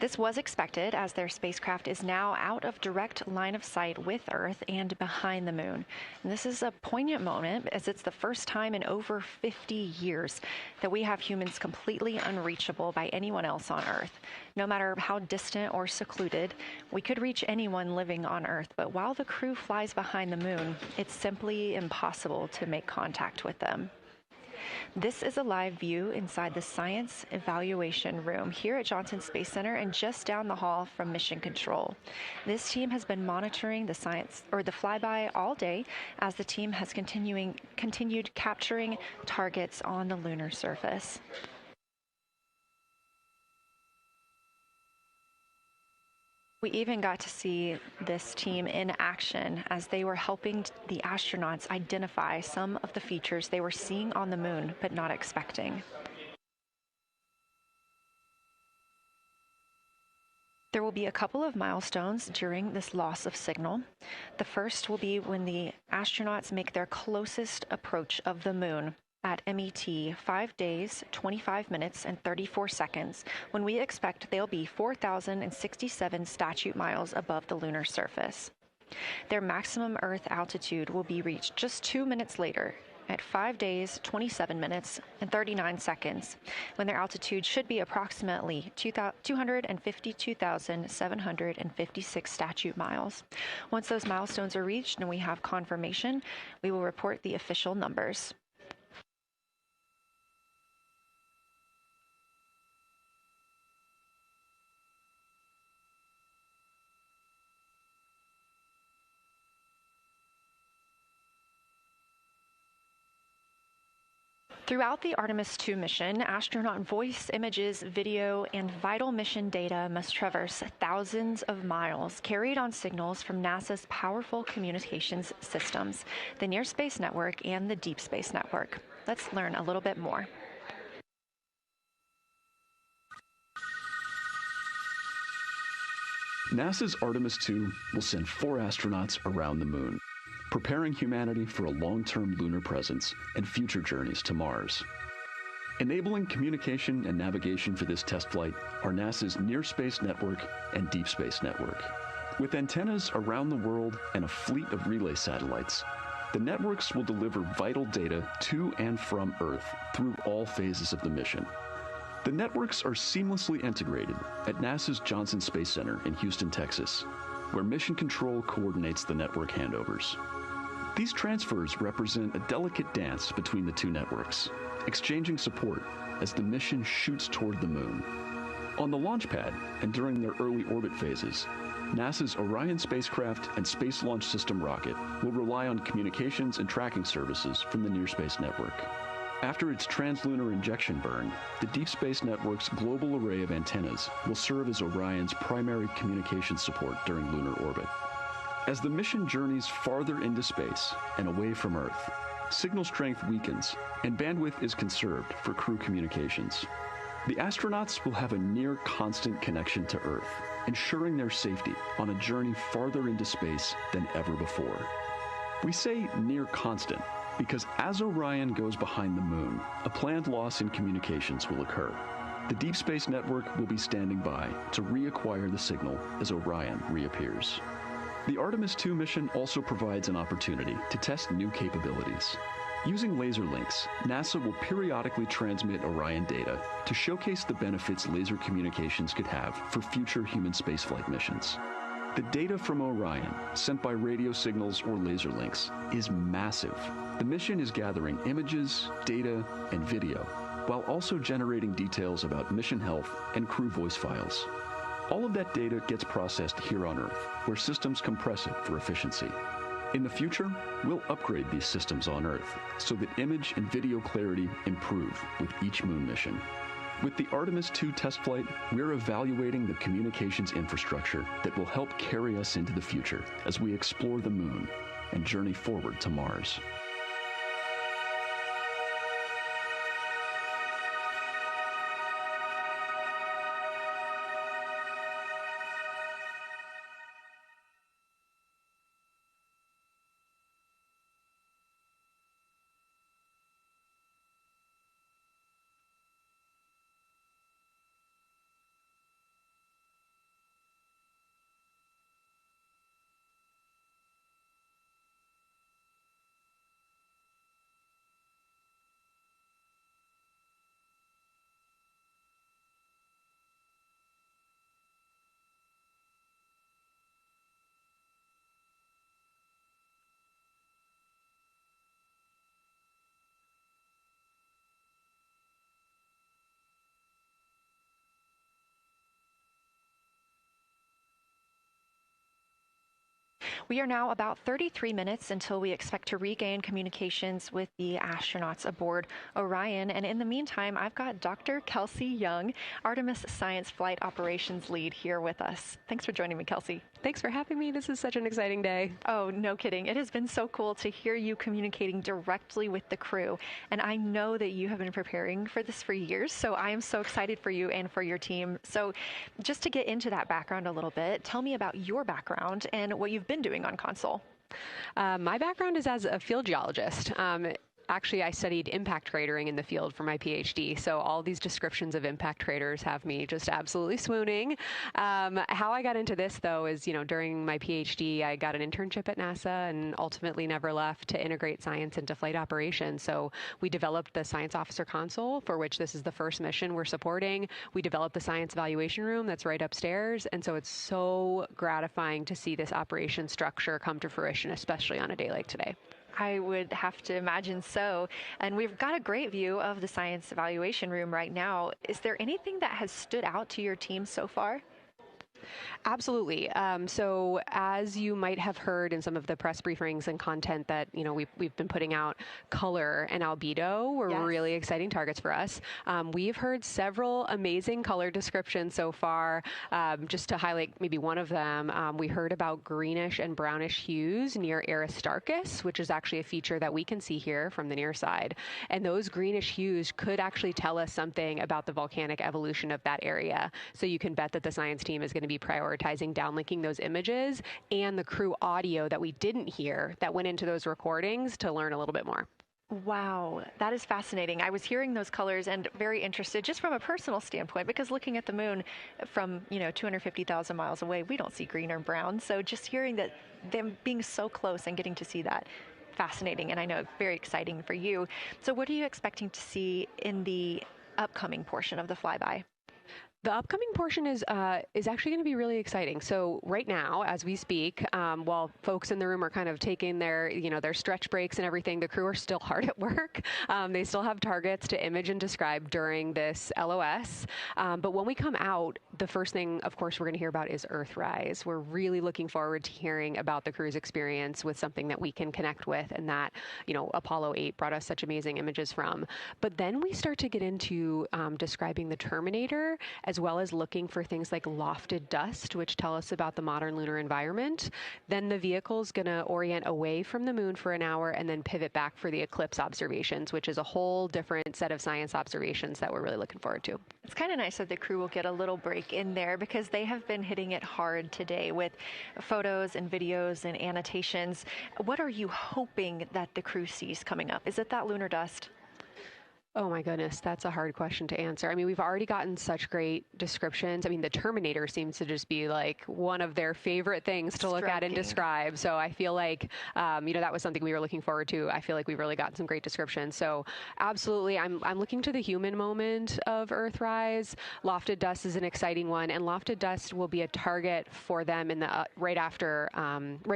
This was expected as their spacecraft is now out of direct line of sight with Earth and behind the moon. And this is a poignant moment as it's the first time in over 50 years that we have humans completely unreachable by anyone else on Earth. No matter how distant or secluded, we could reach anyone living on Earth, but while the crew flies behind the moon, it's simply impossible to make contact with them. This is a live view inside the Science Evaluation Room here at Johnson Space Center and just down the hall from Mission Control. This team has been monitoring the flyby all day as the team has continued capturing targets on the lunar surface. We even got to see this team in action as they were helping the astronauts identify some of the features they were seeing on the moon but not expecting. There will be a couple of milestones during this loss of signal. The first will be when the astronauts make their closest approach of the moon at MET 5 days, 25 minutes, and 34 seconds, when we expect they'll be 4,067 statute miles above the lunar surface. Their maximum Earth altitude will be reached just 2 minutes later, at 5 days, 27 minutes, and 39 seconds, when their altitude should be approximately 252,756 statute miles. Once those milestones are reached and we have confirmation, we will report the official numbers. Throughout the Artemis II mission, astronaut voice, images, video, and vital mission data must traverse thousands of miles, carried on signals from NASA's powerful communications systems, the Near Space Network and the Deep Space Network. Let's learn a little bit more. NASA's Artemis II will send 4 astronauts around the moon, preparing humanity for a long-term lunar presence and future journeys to Mars. Enabling communication and navigation for this test flight are NASA's Near Space Network and Deep Space Network. With antennas around the world and a fleet of relay satellites, the networks will deliver vital data to and from Earth through all phases of the mission. The networks are seamlessly integrated at NASA's Johnson Space Center in Houston, Texas, where Mission Control coordinates the network handovers. These transfers represent a delicate dance between the 2 networks, exchanging support as the mission shoots toward the moon. On the launch pad and during their early orbit phases, NASA's Orion spacecraft and Space Launch System rocket will rely on communications and tracking services from the Near Space Network. After its translunar injection burn, the Deep Space Network's global array of antennas will serve as Orion's primary communication support during lunar orbit. As the mission journeys farther into space and away from Earth, signal strength weakens and bandwidth is conserved for crew communications. The astronauts will have a near constant connection to Earth, ensuring their safety on a journey farther into space than ever before. We say near constant because as Orion goes behind the moon, a planned loss in communications will occur. The Deep Space Network will be standing by to reacquire the signal as Orion reappears. The Artemis II mission also provides an opportunity to test new capabilities. Using laser links, NASA will periodically transmit Orion data to showcase the benefits laser communications could have for future human spaceflight missions. The data from Orion, sent by radio signals or laser links, is massive. The mission is gathering images, data, and video, while also generating details about mission health and crew voice files. All of that data gets processed here on Earth, where systems compress it for efficiency. In the future, we'll upgrade these systems on Earth so that image and video clarity improve with each moon mission. With the Artemis II test flight, we're evaluating the communications infrastructure that will help carry us into the future as we explore the moon and journey forward to Mars. We are now about 33 minutes until we expect to regain communications with the astronauts aboard Orion. And in the meantime, I've got Dr. Kelsey Young, Artemis Science Flight Operations Lead, here with us. Thanks for joining me, Kelsey. Thanks for having me. This is such an exciting day. Oh, no kidding. It has been so cool to hear you communicating directly with the crew. And I know that you have been preparing for this for years, so I am so excited for you and for your team. So just to get into that background a little bit, tell me about your background and what you've been doing on console. My background is as a field geologist. Actually, I studied impact cratering in the field for my PhD, so all these descriptions of impact craters have me just absolutely swooning. How I got into this, though, is, during my PhD, I got an internship at NASA and ultimately never left to integrate science into flight operations. So we developed the Science Officer Console, for which this is the first mission we're supporting. We developed the Science Evaluation Room that's right upstairs, and so it's so gratifying to see this operation structure come to fruition, especially on a day like today. I would have to imagine so. And we've got a great view of the Science Evaluation Room right now. Is there anything that has stood out to your team so far? Absolutely. So as you might have heard in some of the press briefings and content that, we've been putting out, color and albedo were really exciting targets for us. We've heard several amazing color descriptions so far. Just to highlight maybe one of them, we heard about greenish and brownish hues near Aristarchus, which is actually a feature that we can see here from the near side. And those greenish hues could actually tell us something about the volcanic evolution of that area. So you can bet that the science team is going to be prioritizing downlinking those images and the crew audio that we didn't hear that went into those recordings to learn a little bit more. Wow, that is fascinating. I was hearing those colors and very interested just from a personal standpoint, because looking at the moon from, 250,000 miles away, we don't see green or brown. So just hearing that, them being so close and getting to see that, fascinating, and I know very exciting for you. So what are you expecting to see in the upcoming portion of the flyby? The upcoming portion is actually going to be really exciting. So right now, as we speak, while folks in the room are kind of taking their, their stretch breaks and everything, the crew are still hard at work. They still have targets to image and describe during this LOS. But when we come out, the first thing, of course, we're going to hear about is Earthrise. We're really looking forward to hearing about the crew's experience with something that we can connect with and that, Apollo 8 brought us such amazing images from. But then we start to get into describing the Terminator, as well as looking for things like lofted dust, which tell us about the modern lunar environment. Then the vehicle's going to orient away from the moon for an hour and then pivot back for the eclipse observations, which is a whole different set of science observations that we're really looking forward to. It's kind of nice that the crew will get a little break in there, because they have been hitting it hard today with photos and videos and annotations. What are you hoping that the crew sees coming up? Is it that lunar dust? Oh my goodness, that's a hard question to answer. I mean, we've already gotten such great descriptions. I mean, the Terminator seems to just be like one of their favorite things to look at and describe. So I feel like, that was something we were looking forward to. I feel like we've really gotten some great descriptions. So absolutely, I'm looking to the human moment of Earthrise. Lofted dust is an exciting one, and lofted dust will be a target for them in the right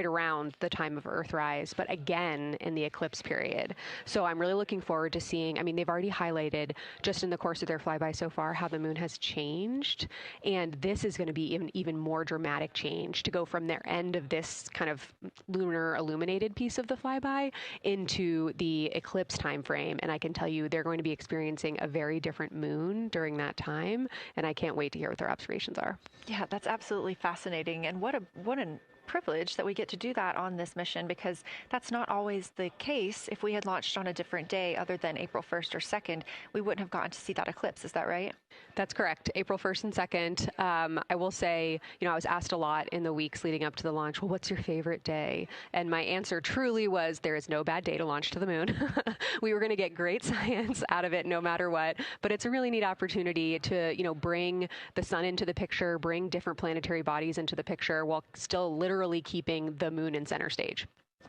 around the time of Earthrise, but again in the eclipse period. So I'm really looking forward to seeing. I mean, they've already highlighted just in the course of their flyby so far how the moon has changed, and this is going to be an even more dramatic change to go from their end of this kind of lunar illuminated piece of the flyby into the eclipse time frame. And I can tell you they're going to be experiencing a very different moon during that time, and I can't wait to hear what their observations are. Yeah, that's absolutely fascinating, and what an privilege that we get to do that on this mission, because that's not always the case. If we had launched on a different day other than April 1st or 2nd, we wouldn't have gotten to see that eclipse. Is that right? That's correct. April 1st and 2nd. I will say, I was asked a lot in the weeks leading up to the launch, well, what's your favorite day? And my answer truly was, there is no bad day to launch to the moon. We were going to get great science out of it no matter what, but it's a really neat opportunity to, bring the sun into the picture, bring different planetary bodies into the picture while still literally keeping the moon in center stage.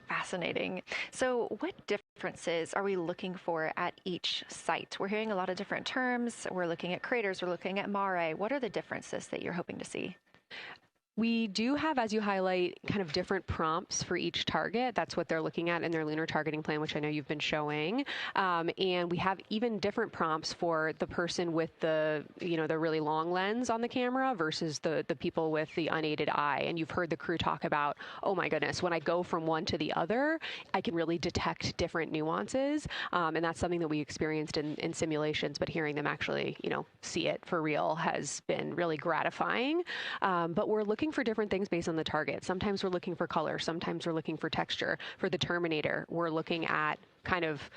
Fascinating. So what differences are we looking for at each site? We're hearing a lot of different terms. We're looking at craters. We're looking at mare. What are the differences that you're hoping to see? We do have, as you highlight, kind of different prompts for each target. That's what they're looking at in their lunar targeting plan, which I know you've been showing. And we have even different prompts for the person with the really long lens on the camera versus the people with the unaided eye. And you've heard the crew talk about, oh my goodness, when I go from one to the other, I can really detect different nuances. And that's something that we experienced in simulations, but hearing them actually, see it for real has been really gratifying. But we're looking for different things based on the target. Sometimes we're looking for color. Sometimes we're looking for texture. For the Terminator, we're looking at kind of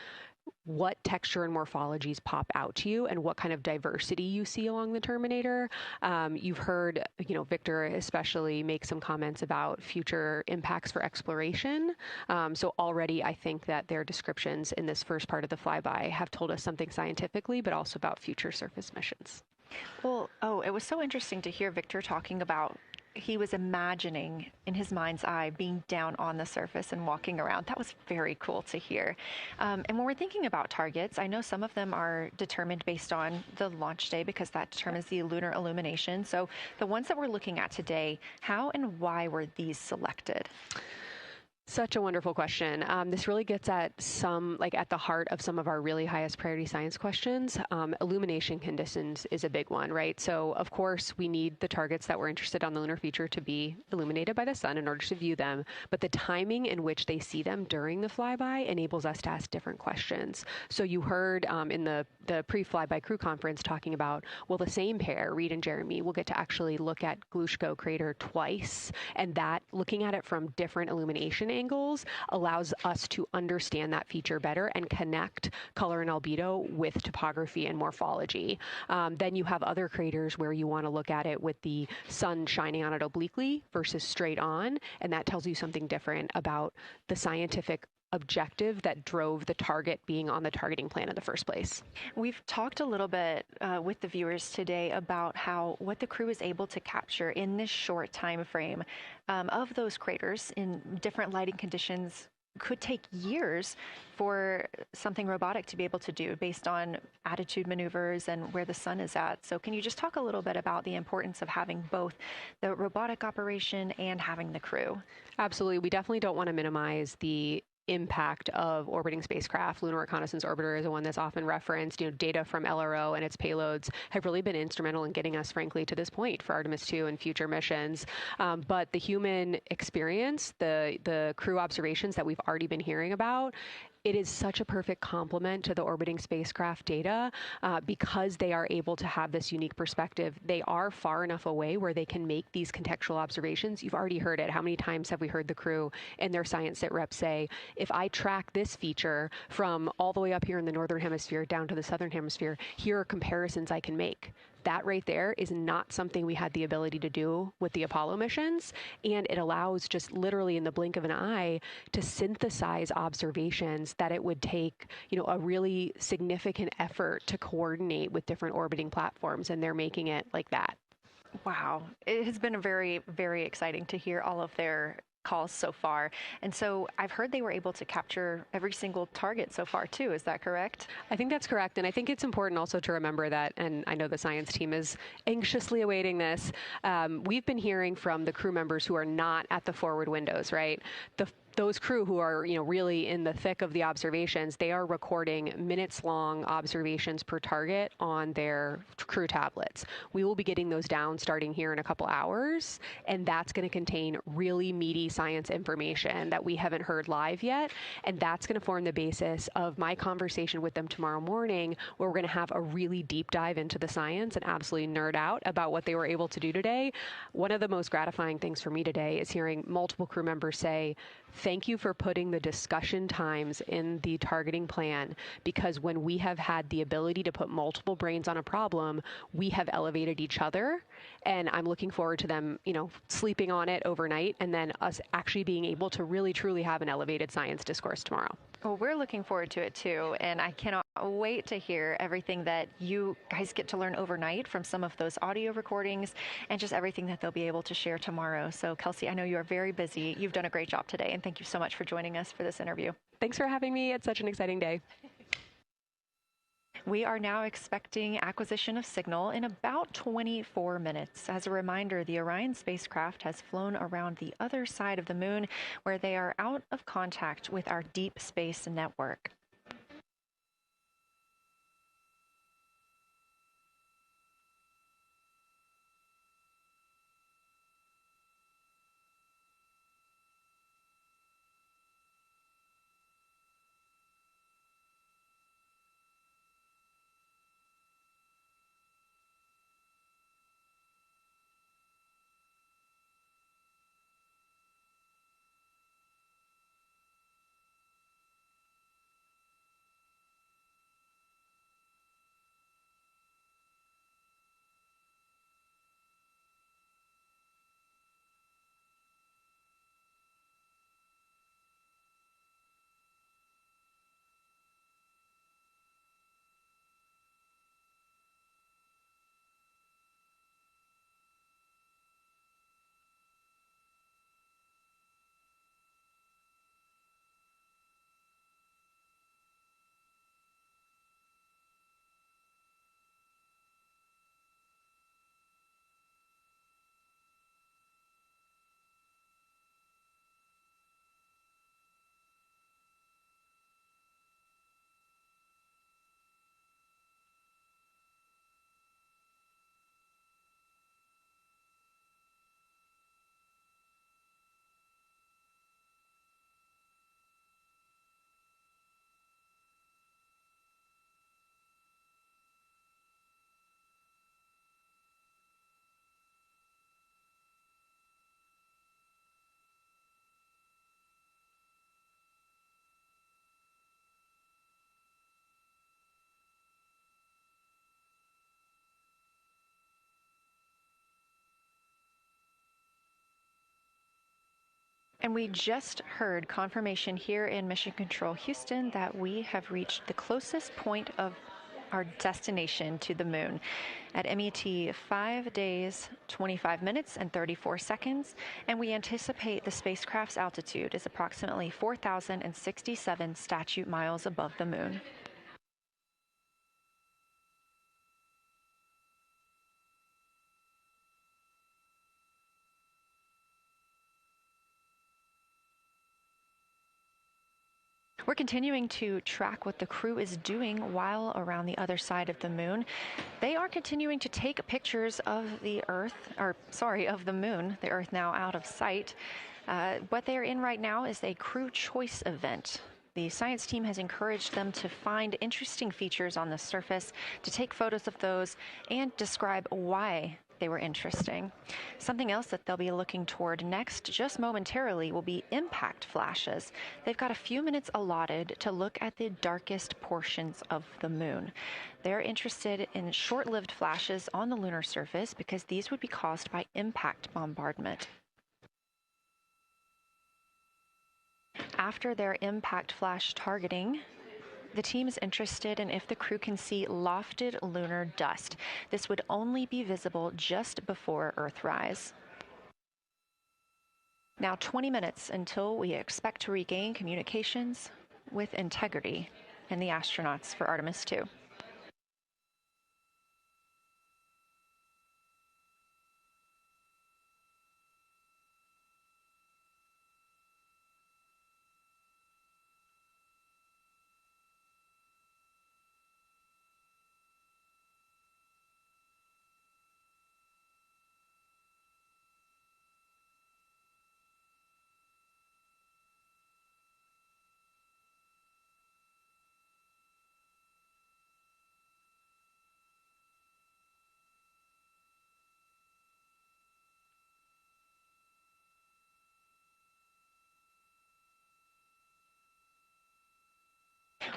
what texture and morphologies pop out to you and what kind of diversity you see along the Terminator. You've heard, Victor especially make some comments about future impacts for exploration. So already I think that their descriptions in this first part of the flyby have told us something scientifically, but also about future surface missions. Well, it was so interesting to hear Victor talking about he was imagining in his mind's eye being down on the surface and walking around. That was very cool to hear. And when we're thinking about targets, I know some of them are determined based on the launch day because that determines the lunar illumination. So the ones that we're looking at today, how and why were these selected? Such a wonderful question. This really gets at at the heart of some of our really highest priority science questions. Illumination conditions is a big one, right? So of course we need the targets that we're interested on the lunar feature to be illuminated by the sun in order to view them. But the timing in which they see them during the flyby enables us to ask different questions. So you heard in the pre-flyby crew conference talking about, well, the same pair, Reed and Jeremy, will get to actually look at Glushko crater twice, and that looking at it from different illumination angles allows us to understand that feature better and connect color and albedo with topography and morphology. Then you have other craters where you want to look at it with the sun shining on it obliquely versus straight on, and that tells you something different about the scientific objective that drove the target being on the targeting plan in the first place. We've talked a little bit with the viewers today about what the crew is able to capture in this short time frame of those craters in different lighting conditions. Could take years for something robotic to be able to do based on attitude maneuvers and where the sun is at. So can you just talk a little bit about the importance of having both the robotic operation and having the crew? Absolutely. We definitely don't want to minimize the impact of orbiting spacecraft. Lunar Reconnaissance Orbiter is the one that's often referenced. Data from LRO and its payloads have really been instrumental in getting us, frankly, to this point for Artemis II and future missions. But the human experience, the crew observations that we've already been hearing about, it is such a perfect complement to the orbiting spacecraft data because they are able to have this unique perspective. They are far enough away where they can make these contextual observations. You've already heard it. How many times have we heard the crew and their science sit reps say, if I track this feature from all the way up here in the northern hemisphere down to the southern hemisphere, here are comparisons I can make. That right there is not something we had the ability to do with the Apollo missions, and it allows just literally in the blink of an eye to synthesize observations that it would take, a really significant effort to coordinate with different orbiting platforms, and they're making it like that. Wow. It has been very, very exciting to hear all of their calls so far. And so I've heard they were able to capture every single target so far too. Is that correct? I think that's correct. And I think it's important also to remember that, and I know the science team is anxiously awaiting this, we've been hearing from the crew members who are not at the forward windows, right? Those crew who are, really in the thick of the observations, they are recording minutes-long observations per target on their crew tablets. We will be getting those down starting here in a couple hours, and that's going to contain really meaty science information that we haven't heard live yet, and that's going to form the basis of my conversation with them tomorrow morning, where we're going to have a really deep dive into the science and absolutely nerd out about what they were able to do today. One of the most gratifying things for me today is hearing multiple crew members say, thank you for putting the discussion times in the targeting plan, because when we have had the ability to put multiple brains on a problem, we have elevated each other. And I'm looking forward to them, sleeping on it overnight and then us actually being able to really, truly have an elevated science discourse tomorrow. Well, we're looking forward to it too, and I cannot wait to hear everything that you guys get to learn overnight from some of those audio recordings and just everything that they'll be able to share tomorrow. So, Kelsey, I know you are very busy. You've done a great job today, and thank you so much for joining us for this interview. Thanks for having me. It's such an exciting day. We are now expecting acquisition of signal in about 24 minutes. As a reminder, the Orion spacecraft has flown around the other side of the moon, where they are out of contact with our deep space network. And we just heard confirmation here in Mission Control Houston that we have reached the closest point of our destination to the moon at MET 5 days, 25 minutes, and 34 seconds. And we anticipate the spacecraft's altitude is approximately 4,067 statute miles above the moon. We're continuing to track what the crew is doing while around the other side of the moon. They are continuing to take pictures of the of the moon, the Earth now out of sight. What they are in right now is a crew choice event. The science team has encouraged them to find interesting features on the surface, to take photos of those, and describe why they were interesting. Something else that they'll be looking toward next, just momentarily, will be impact flashes. They've got a few minutes allotted to look at the darkest portions of the moon. They're interested in short-lived flashes on the lunar surface because these would be caused by impact bombardment. After their impact flash targeting, the team is interested in if the crew can see lofted lunar dust. This would only be visible just before Earthrise. Now 20 minutes until we expect to regain communications with integrity and the astronauts for Artemis II.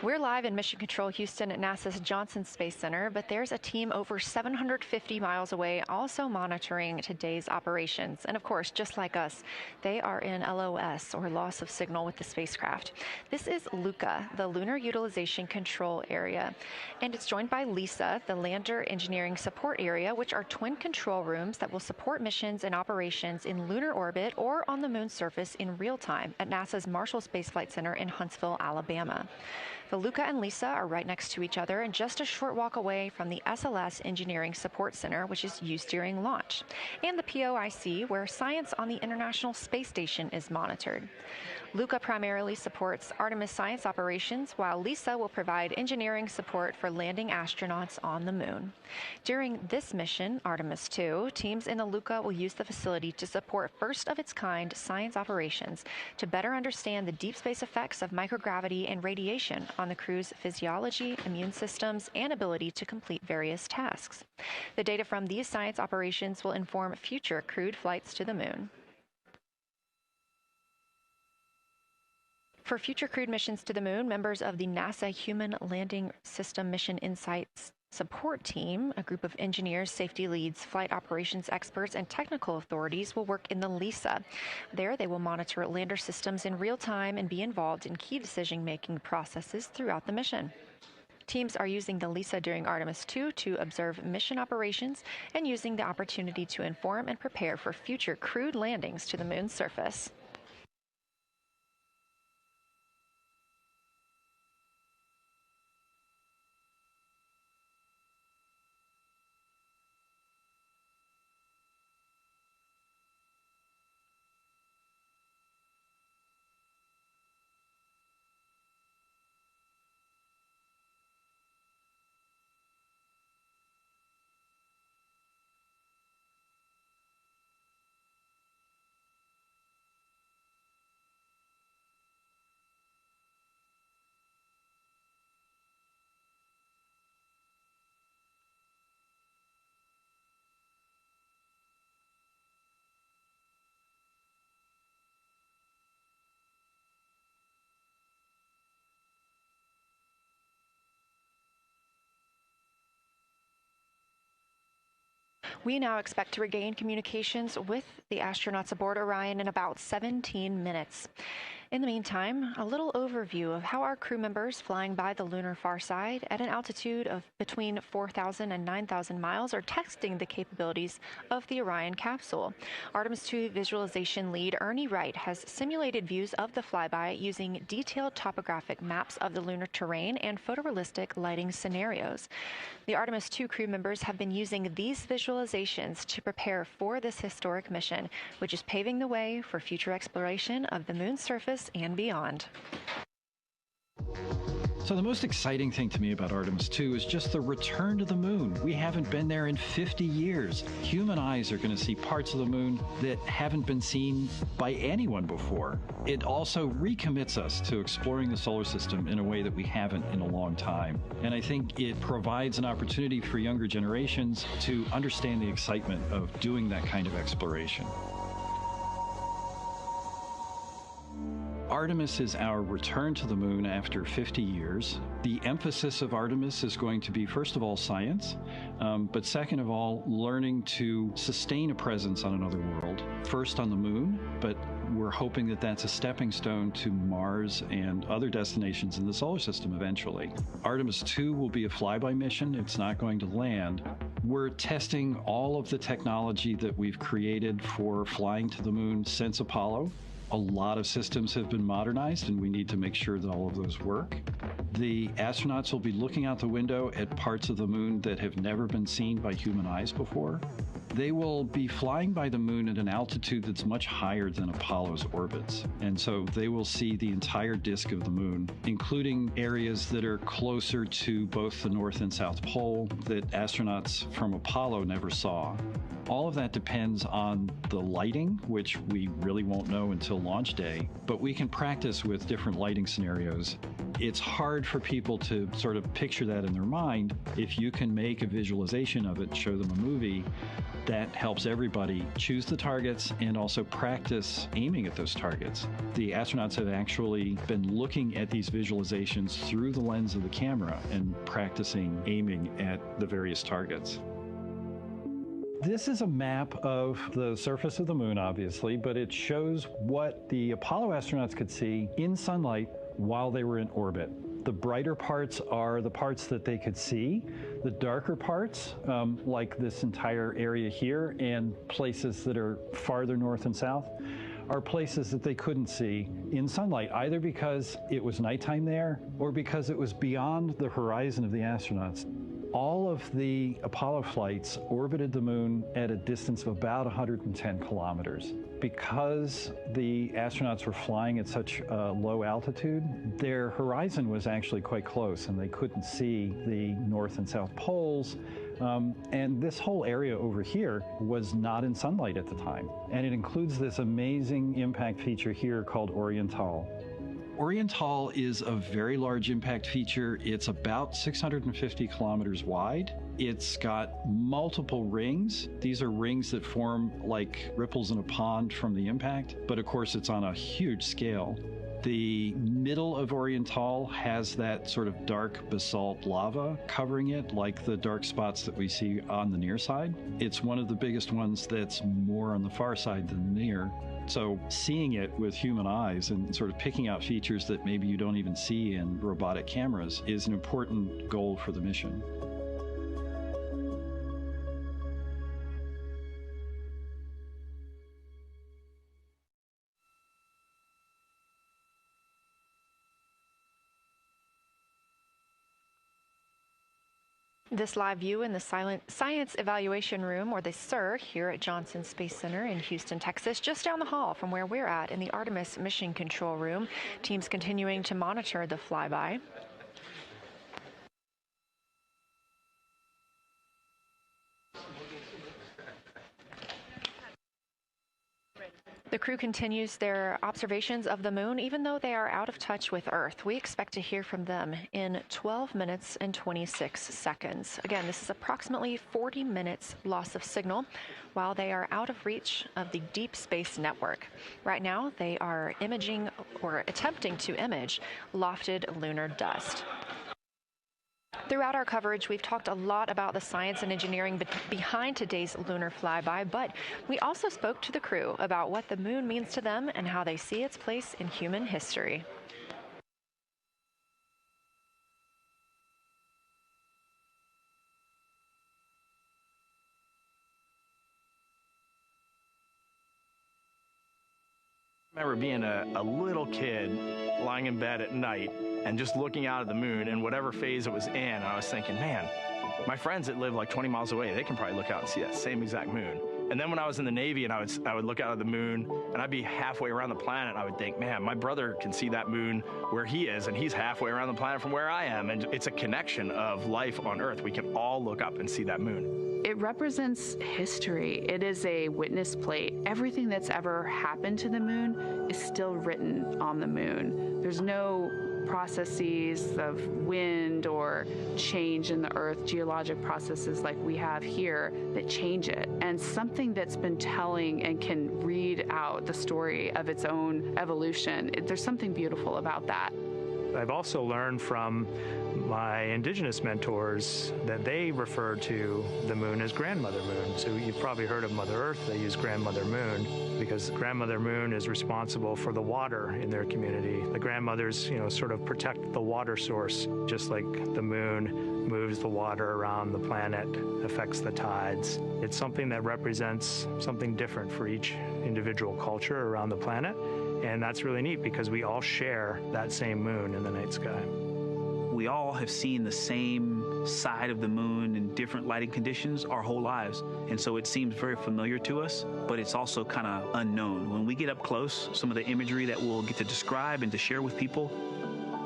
We're live in Mission Control Houston at NASA's Johnson Space Center, but there's a team over 750 miles away also monitoring today's operations. And of course, just like us, they are in LOS, or loss of signal, with the spacecraft. This is LUCA, the Lunar Utilization Control Area, and it's joined by LISA, the Lander Engineering Support Area, which are twin control rooms that will support missions and operations in lunar orbit or on the moon's surface in real time at NASA's Marshall Space Flight Center in Huntsville, Alabama. The Luca and Lisa are right next to each other and just a short walk away from the SLS Engineering Support Center, which is used during launch, and the POIC, where science on the International Space Station is monitored. Luca primarily supports Artemis science operations, while Lisa will provide engineering support for landing astronauts on the moon. During this mission, Artemis II, teams in the Luca will use the facility to support first-of-its-kind science operations to better understand the deep space effects of microgravity and radiation on the crew's physiology, immune systems, and ability to complete various tasks. The data from these science operations will inform future crewed flights to the moon. For future crewed missions to the moon, members of the NASA Human Landing System Mission Insights Support Team, a group of engineers, safety leads, flight operations experts, and technical authorities will work in the LISA. There, they will monitor lander systems in real time and be involved in key decision-making processes throughout the mission. Teams are using the LISA during Artemis II to observe mission operations and using the opportunity to inform and prepare for future crewed landings to the moon's surface. We now expect to regain communications with the astronauts aboard Orion in about 17 minutes. In the meantime, a little overview of how our crew members flying by the lunar far side at an altitude of between 4,000 and 9,000 miles are testing the capabilities of the Orion capsule. Artemis II visualization lead Ernie Wright has simulated views of the flyby using detailed topographic maps of the lunar terrain and photorealistic lighting scenarios. The Artemis II crew members have been using these visualizations to prepare for this historic mission, which is paving the way for future exploration of the moon's surface and beyond. So the most exciting thing to me about Artemis II is just the return to the moon. We haven't been there in 50 years. Human eyes are going to see parts of the moon that haven't been seen by anyone before. It also recommits us to exploring the solar system in a way that we haven't in a long time. And I think it provides an opportunity for younger generations to understand the excitement of doing that kind of exploration. Artemis is our return to the moon after 50 years. The emphasis of Artemis is going to be, first of all, science, but second of all, learning to sustain a presence on another world. First on the moon, but we're hoping that that's a stepping stone to Mars and other destinations in the solar system eventually. Artemis II will be a flyby mission. It's not going to land. We're testing all of the technology that we've created for flying to the moon since Apollo. A lot of systems have been modernized, and we need to make sure that all of those work. The astronauts will be looking out the window at parts of the moon that have never been seen by human eyes before. They will be flying by the moon at an altitude that's much higher than Apollo's orbits. And so they will see the entire disk of the moon, including areas that are closer to both the North and South Pole that astronauts from Apollo never saw. All of that depends on the lighting, which we really won't know until launch day, but we can practice with different lighting scenarios. It's hard for people to sort of picture that in their mind. If you can make a visualization of it, show them a movie, that helps everybody choose the targets and also practice aiming at those targets. The astronauts have actually been looking at these visualizations through the lens of the camera and practicing aiming at the various targets. This is a map of the surface of the moon, obviously, but it shows what the Apollo astronauts could see in sunlight while they were in orbit. The brighter parts are the parts that they could see. The darker parts, like this entire area here and places that are farther north and south, are places that they couldn't see in sunlight, either because it was nighttime there or because it was beyond the horizon of the astronauts. All of the Apollo flights orbited the moon at a distance of about 110 kilometers. Because the astronauts were flying at such a low altitude, their horizon was actually quite close, and they couldn't see the North and South poles. And this whole area over here was not in sunlight at the time. And it includes this amazing impact feature here called Oriental. Oriental is a very large impact feature. It's about 650 kilometers wide. It's got multiple rings. These are rings that form like ripples in a pond from the impact, but of course it's on a huge scale. The middle of Oriental has that sort of dark basalt lava covering it, like the dark spots that we see on the near side. It's one of the biggest ones that's more on the far side than the near. So seeing it with human eyes and sort of picking out features that maybe you don't even see in robotic cameras is an important goal for the mission. This live view in the Science Evaluation Room, or the SIR, here at Johnson Space Center in Houston, Texas, just down the hall from where we're at in the Artemis Mission Control Room. Teams continuing to monitor the flyby. The crew continues their observations of the moon, even though they are out of touch with Earth. We expect to hear from them in 12 minutes and 26 seconds. Again, this is approximately 40 minutes loss of signal while they are out of reach of the Deep Space Network. Right now, they are imaging or attempting to image lofted lunar dust. Throughout our coverage, we've talked a lot about the science and engineering behind today's lunar flyby, but we also spoke to the crew about what the moon means to them and how they see its place in human history. I remember being a little kid lying in bed at night and just looking out at the moon and whatever phase it was in, and I was thinking, man, my friends that live like 20 miles away, they can probably look out and see that same exact moon. And then when I was in the Navy and I would look out at the moon and I'd be halfway around the planet, and I would think, man, my brother can see that moon where he is, and he's halfway around the planet from where I am. And it's a connection of life on Earth. We can all look up and see that moon. It represents history. It is a witness plate. Everything that's ever happened to the moon is still written on the moon. There's no processes of wind or change in the Earth, geologic processes like we have here that change it. And something that's been telling and can read out the story of its own evolution, there's something beautiful about that. I've also learned from my indigenous mentors that they refer to the moon as Grandmother Moon. So you've probably heard of Mother Earth. They use Grandmother Moon because Grandmother Moon is responsible for the water in their community. The grandmothers, sort of protect the water source, just like the moon moves the water around the planet, affects the tides. It's something that represents something different for each individual culture around the planet. And that's really neat because we all share that same moon in the night sky. We all have seen the same side of the moon in different lighting conditions our whole lives. And so it seems very familiar to us, but it's also kind of unknown. When we get up close, some of the imagery that we'll get to describe and to share with people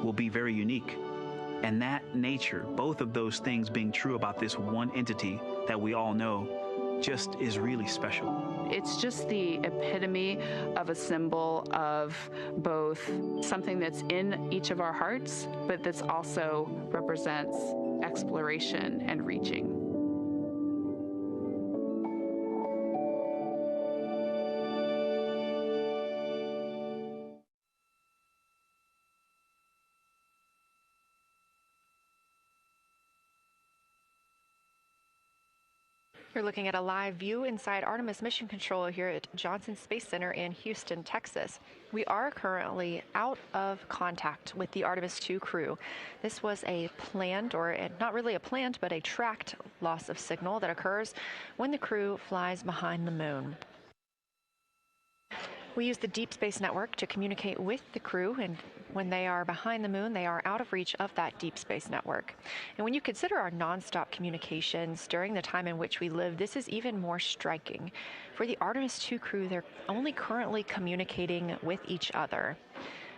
will be very unique. And that nature, both of those things being true about this one entity that we all know, just is really special. It's just the epitome of a symbol of both something that's in each of our hearts, but that's also represents exploration and reaching. You're looking at a live view inside Artemis Mission Control here at Johnson Space Center in Houston, Texas. We are currently out of contact with the Artemis II crew. This was a planned, or not really a planned, but a tracked loss of signal that occurs when the crew flies behind the moon. We use the Deep Space Network to communicate with the crew, and when they are behind the moon, they are out of reach of that Deep Space Network. And when you consider our nonstop communications during the time in which we live, this is even more striking. For the Artemis II crew, they're only currently communicating with each other.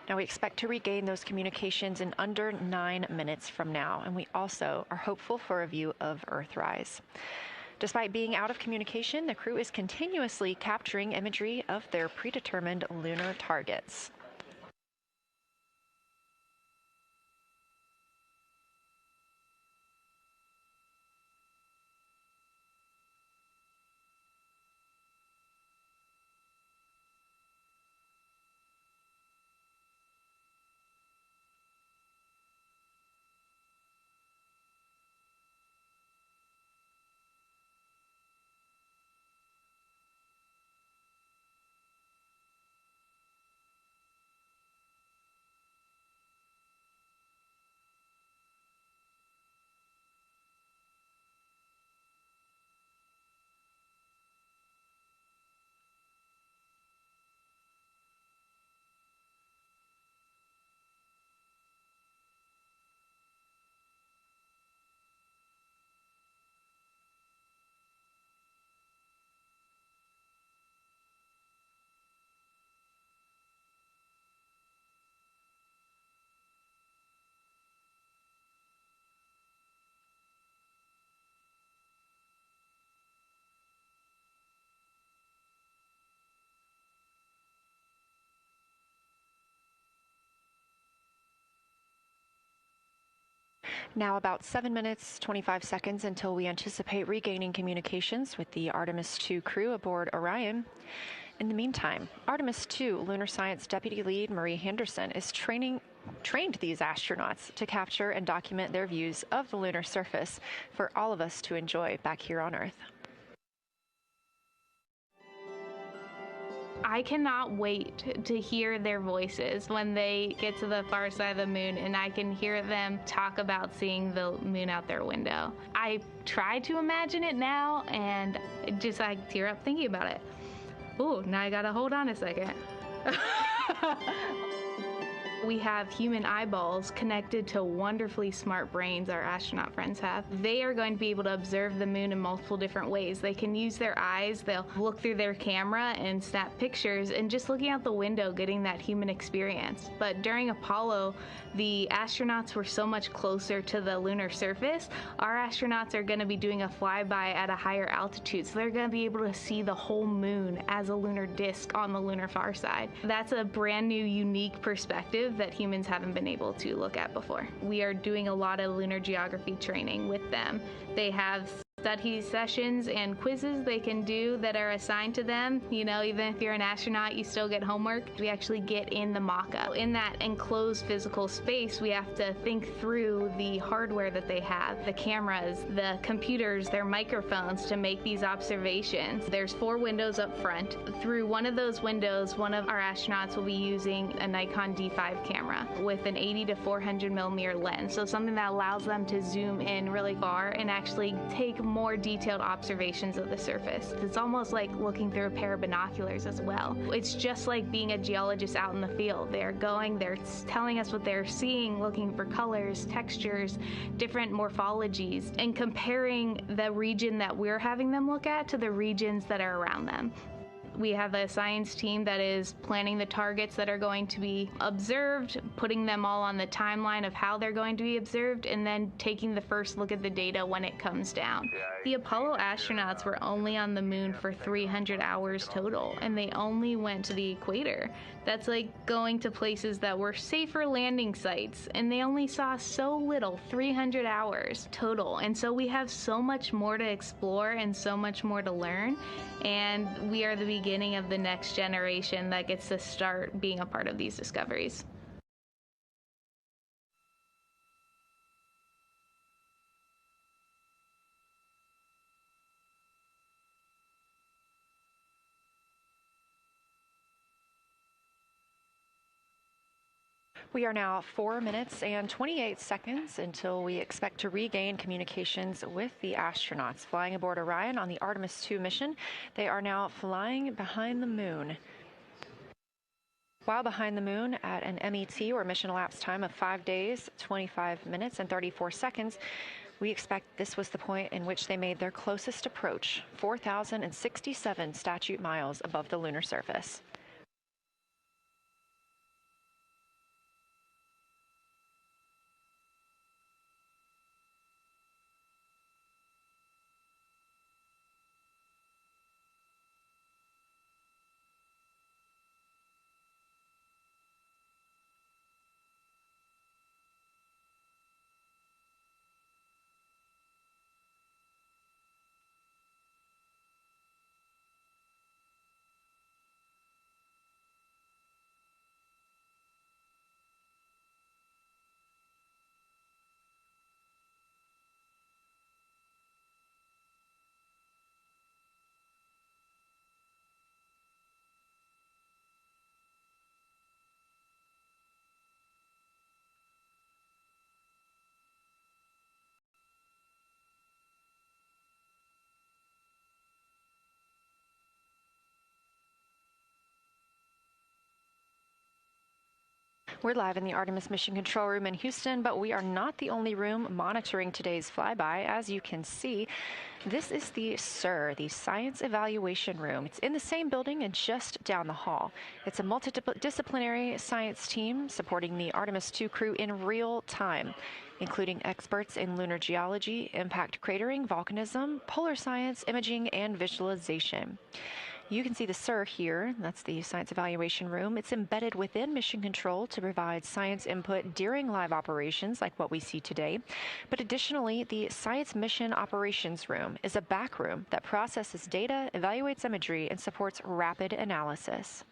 Now, we expect to regain those communications in under 9 minutes from now, and we also are hopeful for a view of Earthrise. Despite being out of communication, the crew is continuously capturing imagery of their predetermined lunar targets. Now about 7 minutes, 25 seconds until we anticipate regaining communications with the Artemis II crew aboard Orion. In the meantime, Artemis II lunar science deputy lead Marie Henderson is trained these astronauts to capture and document their views of the lunar surface for all of us to enjoy back here on Earth. I cannot wait to hear their voices when they get to the far side of the moon and I can hear them talk about seeing the moon out their window. I try to imagine it now and just I tear up thinking about it. Ooh, now I gotta hold on a second. We have human eyeballs connected to wonderfully smart brains our astronaut friends have. They are going to be able to observe the moon in multiple different ways. They can use their eyes, they'll look through their camera and snap pictures, and just looking out the window getting that human experience. But during Apollo, the astronauts were so much closer to the lunar surface. Our astronauts are going to be doing a flyby at a higher altitude, so they're going to be able to see the whole moon as a lunar disk on the lunar far side. That's a brand new, unique perspective that humans haven't been able to look at before. We are doing a lot of lunar geography training with them. They have study sessions and quizzes they can do that are assigned to them. You know, even if you're an astronaut, you still get homework. We actually get in the mock-up. In that enclosed physical space, we have to think through the hardware that they have, the cameras, the computers, their microphones to make these observations. There's 4 windows up front. Through one of those windows, one of our astronauts will be using a Nikon D5 camera with an 80 to 400 millimeter lens. So something that allows them to zoom in really far and actually take more detailed observations of the surface. It's almost like looking through a pair of binoculars as well. It's just like being a geologist out in the field. They're telling us what they're seeing, looking for colors, textures, different morphologies, and comparing the region that we're having them look at to the regions that are around them. We have a science team that is planning the targets that are going to be observed, putting them all on the timeline of how they're going to be observed, and then taking the first look at the data when it comes down. The Apollo astronauts were only on the moon for 300 hours total, and they only went to the equator. That's like going to places that were safer landing sites, and they only saw so little, 300 hours total. And so we have so much more to explore and so much more to learn, and we are the beginning of the next generation that gets to start being a part of these discoveries. We are now 4 minutes and 28 seconds until we expect to regain communications with the astronauts flying aboard Orion on the Artemis II mission. They are now flying behind the moon. While behind the moon at an MET, or mission elapsed time, of 5 days, 25 minutes, and 34 seconds, we expect this was the point in which they made their closest approach, 4,067 statute miles above the lunar surface. We're live in the Artemis Mission Control Room in Houston, but we are not the only room monitoring today's flyby. As you can see, this is the SIR, the Science Evaluation Room. It's in the same building and just down the hall. It's a multidisciplinary science team supporting the Artemis II crew in real time, including experts in lunar geology, impact cratering, volcanism, polar science, imaging, and visualization. You can see the SIR here. That's the Science Evaluation Room. It's embedded within Mission Control to provide science input during live operations like what we see today. But additionally, the Science Mission Operations Room is a back room that processes data, evaluates imagery, and supports rapid analysis.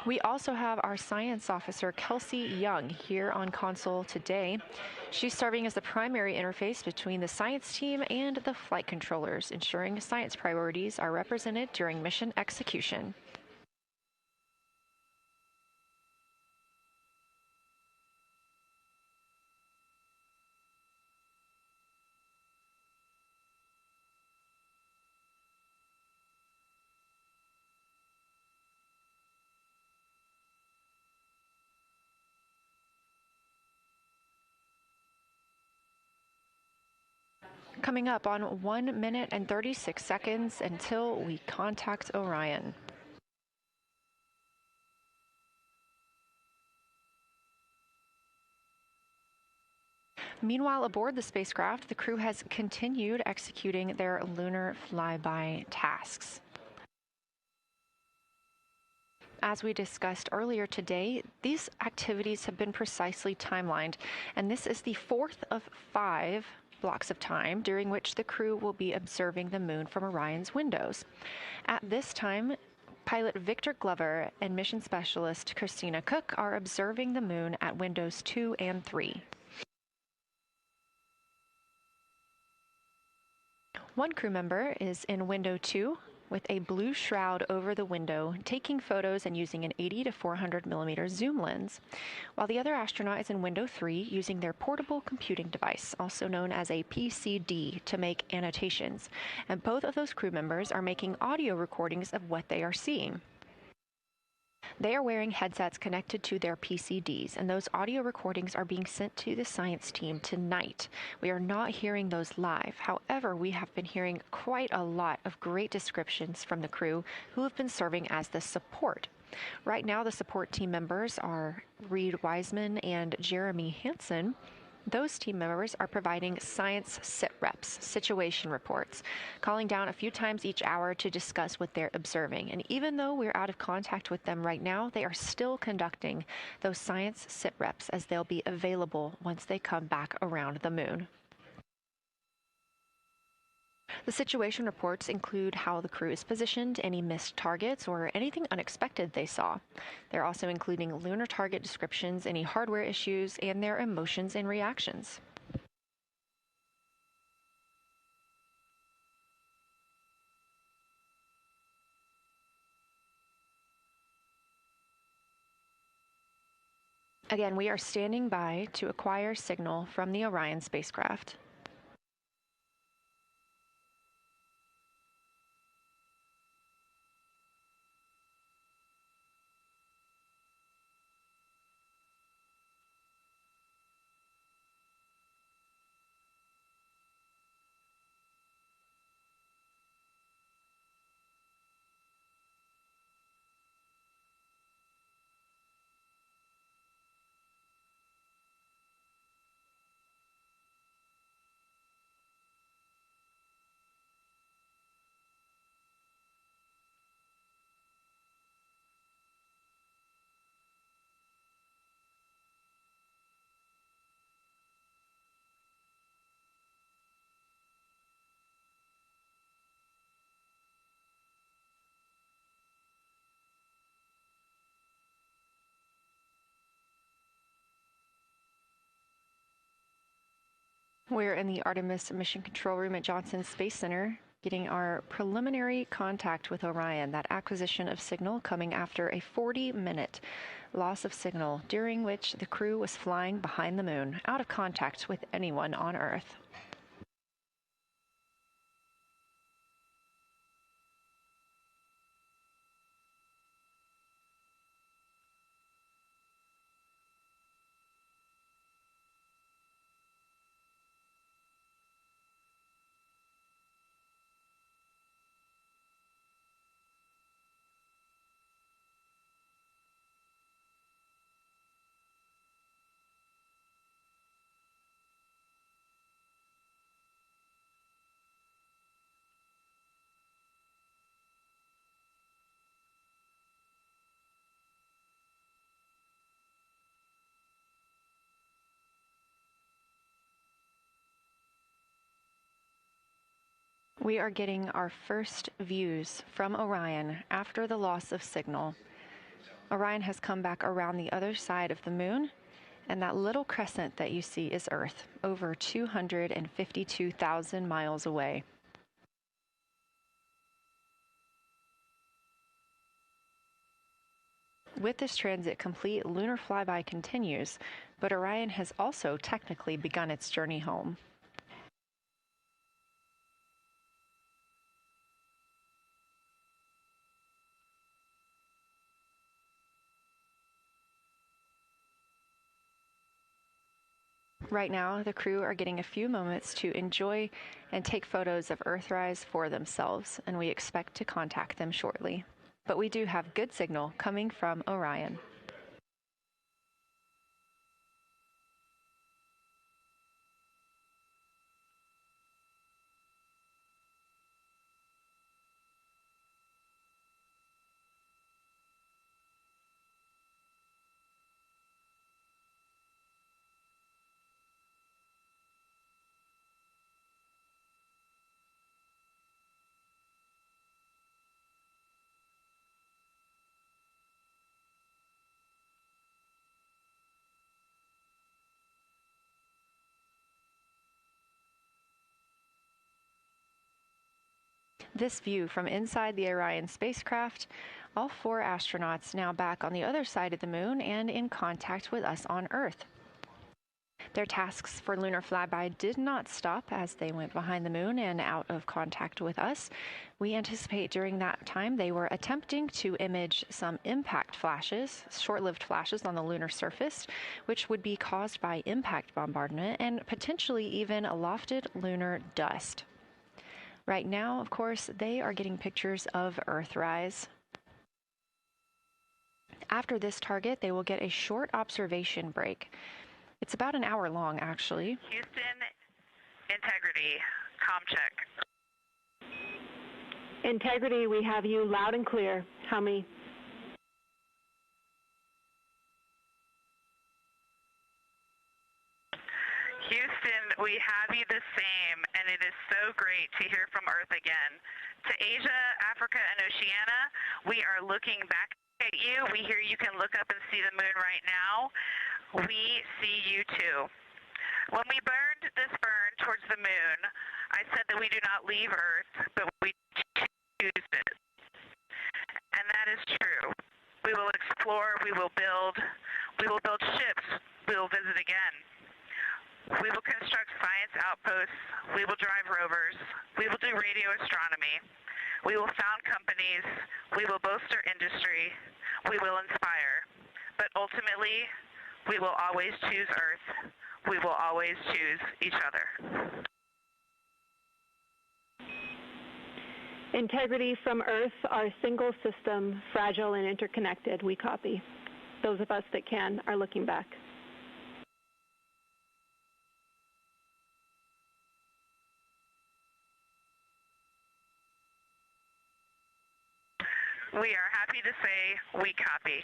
We also have our science officer, Kelsey Young, here on console today. She's serving as the primary interface between the science team and the flight controllers, ensuring science priorities are represented during mission execution. Coming up on 1 minute and 36 seconds until we contact Orion. Meanwhile, aboard the spacecraft, the crew has continued executing their lunar flyby tasks. As we discussed earlier today, these activities have been precisely timelined, and this is the fourth of 5 blocks of time during which the crew will be observing the moon from Orion's windows. At this time, pilot Victor Glover and mission specialist Christina Cook are observing the moon at windows 2 and 3. One crew member is in window 2 with a blue shroud over the window, taking photos and using an 80 to 400 millimeter zoom lens, while the other astronaut is in window 3 using their portable computing device, also known as a PCD, to make annotations. And both of those crew members are making audio recordings of what they are seeing. They are wearing headsets connected to their PCDs, and those audio recordings are being sent to the science team tonight. We are not hearing those live. However, we have been hearing quite a lot of great descriptions from the crew who have been serving as the support. Right now, the support team members are Reed Wiseman and Jeremy Hansen. Those team members are providing science sit reps, situation reports, calling down a few times each hour to discuss what they're observing. And even though we're out of contact with them right now, they are still conducting those science sit reps as they'll be available once they come back around the moon. The situation reports include how the crew is positioned, any missed targets, or anything unexpected they saw. They're also including lunar target descriptions, any hardware issues, and their emotions and reactions. Again, we are standing by to acquire signal from the Orion spacecraft. We're in the Artemis Mission Control Room at Johnson Space Center, getting our preliminary contact with Orion, that acquisition of signal coming after a 40-minute loss of signal, during which the crew was flying behind the moon, out of contact with anyone on Earth. We are getting our first views from Orion after the loss of signal. Orion has come back around the other side of the moon, and that little crescent that you see is Earth, over 252,000 miles away. With this transit complete, lunar flyby continues, but Orion has also technically begun its journey home. Right now, the crew are getting a few moments to enjoy and take photos of Earthrise for themselves, and we expect to contact them shortly. But we do have good signal coming from Orion. This view from inside the Orion spacecraft, all 4 astronauts now back on the other side of the moon and in contact with us on Earth. Their tasks for lunar flyby did not stop as they went behind the moon and out of contact with us. We anticipate during that time they were attempting to image some impact flashes, short-lived flashes on the lunar surface, which would be caused by impact bombardment and potentially even lofted lunar dust. Right now, of course, they are getting pictures of Earthrise. After this target, they will get a short observation break. It's about an hour long, actually. Houston, integrity, comm check. Integrity, we have you loud and clear. How many? Houston, we have you the same, and it is so great to hear from Earth again. To Asia, Africa, and Oceania, we are looking back at you. We hear you can look up and see the moon right now. We see you too. When we burned this burn towards the moon, I said that we do not leave Earth, but we choose it. And that is true. We will explore, we will build ships, we will visit again. We will construct science outposts, we will drive rovers, we will do radio astronomy, we will found companies, we will bolster industry, we will inspire. But ultimately, we will always choose Earth. We will always choose each other. Integrity from Earth, our single system, fragile and interconnected. We copy. Those of us that can are looking back. We are happy to say we copy.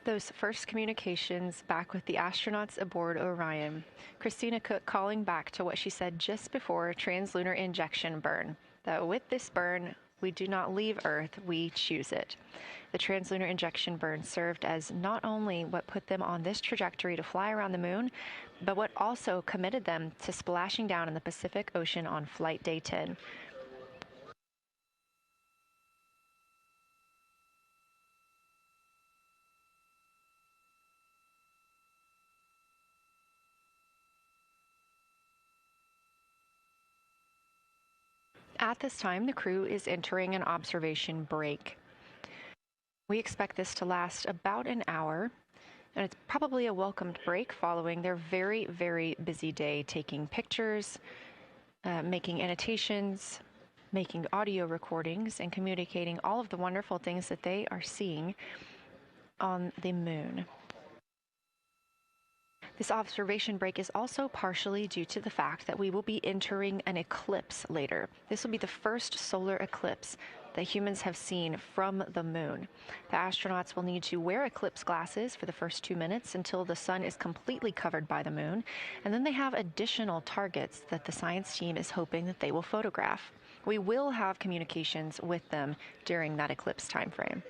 Those first communications back with the astronauts aboard Orion. Christina Cook calling back to what she said just before translunar injection burn, that with this burn, we do not leave Earth, we choose it. The translunar injection burn served as not only what put them on this trajectory to fly around the moon, but what also committed them to splashing down in the Pacific Ocean on Flight Day 10. At this time, the crew is entering an observation break. We expect this to last about an hour, and it's probably a welcomed break following their very, very busy day taking pictures, making annotations, making audio recordings, and communicating all of the wonderful things that they are seeing on the moon. This observation break is also partially due to the fact that we will be entering an eclipse later. This will be the first solar eclipse that humans have seen from the moon. The astronauts will need to wear eclipse glasses for the first 2 minutes until the sun is completely covered by the moon, and then they have additional targets that the science team is hoping that they will photograph. We will have communications with them during that eclipse time frame.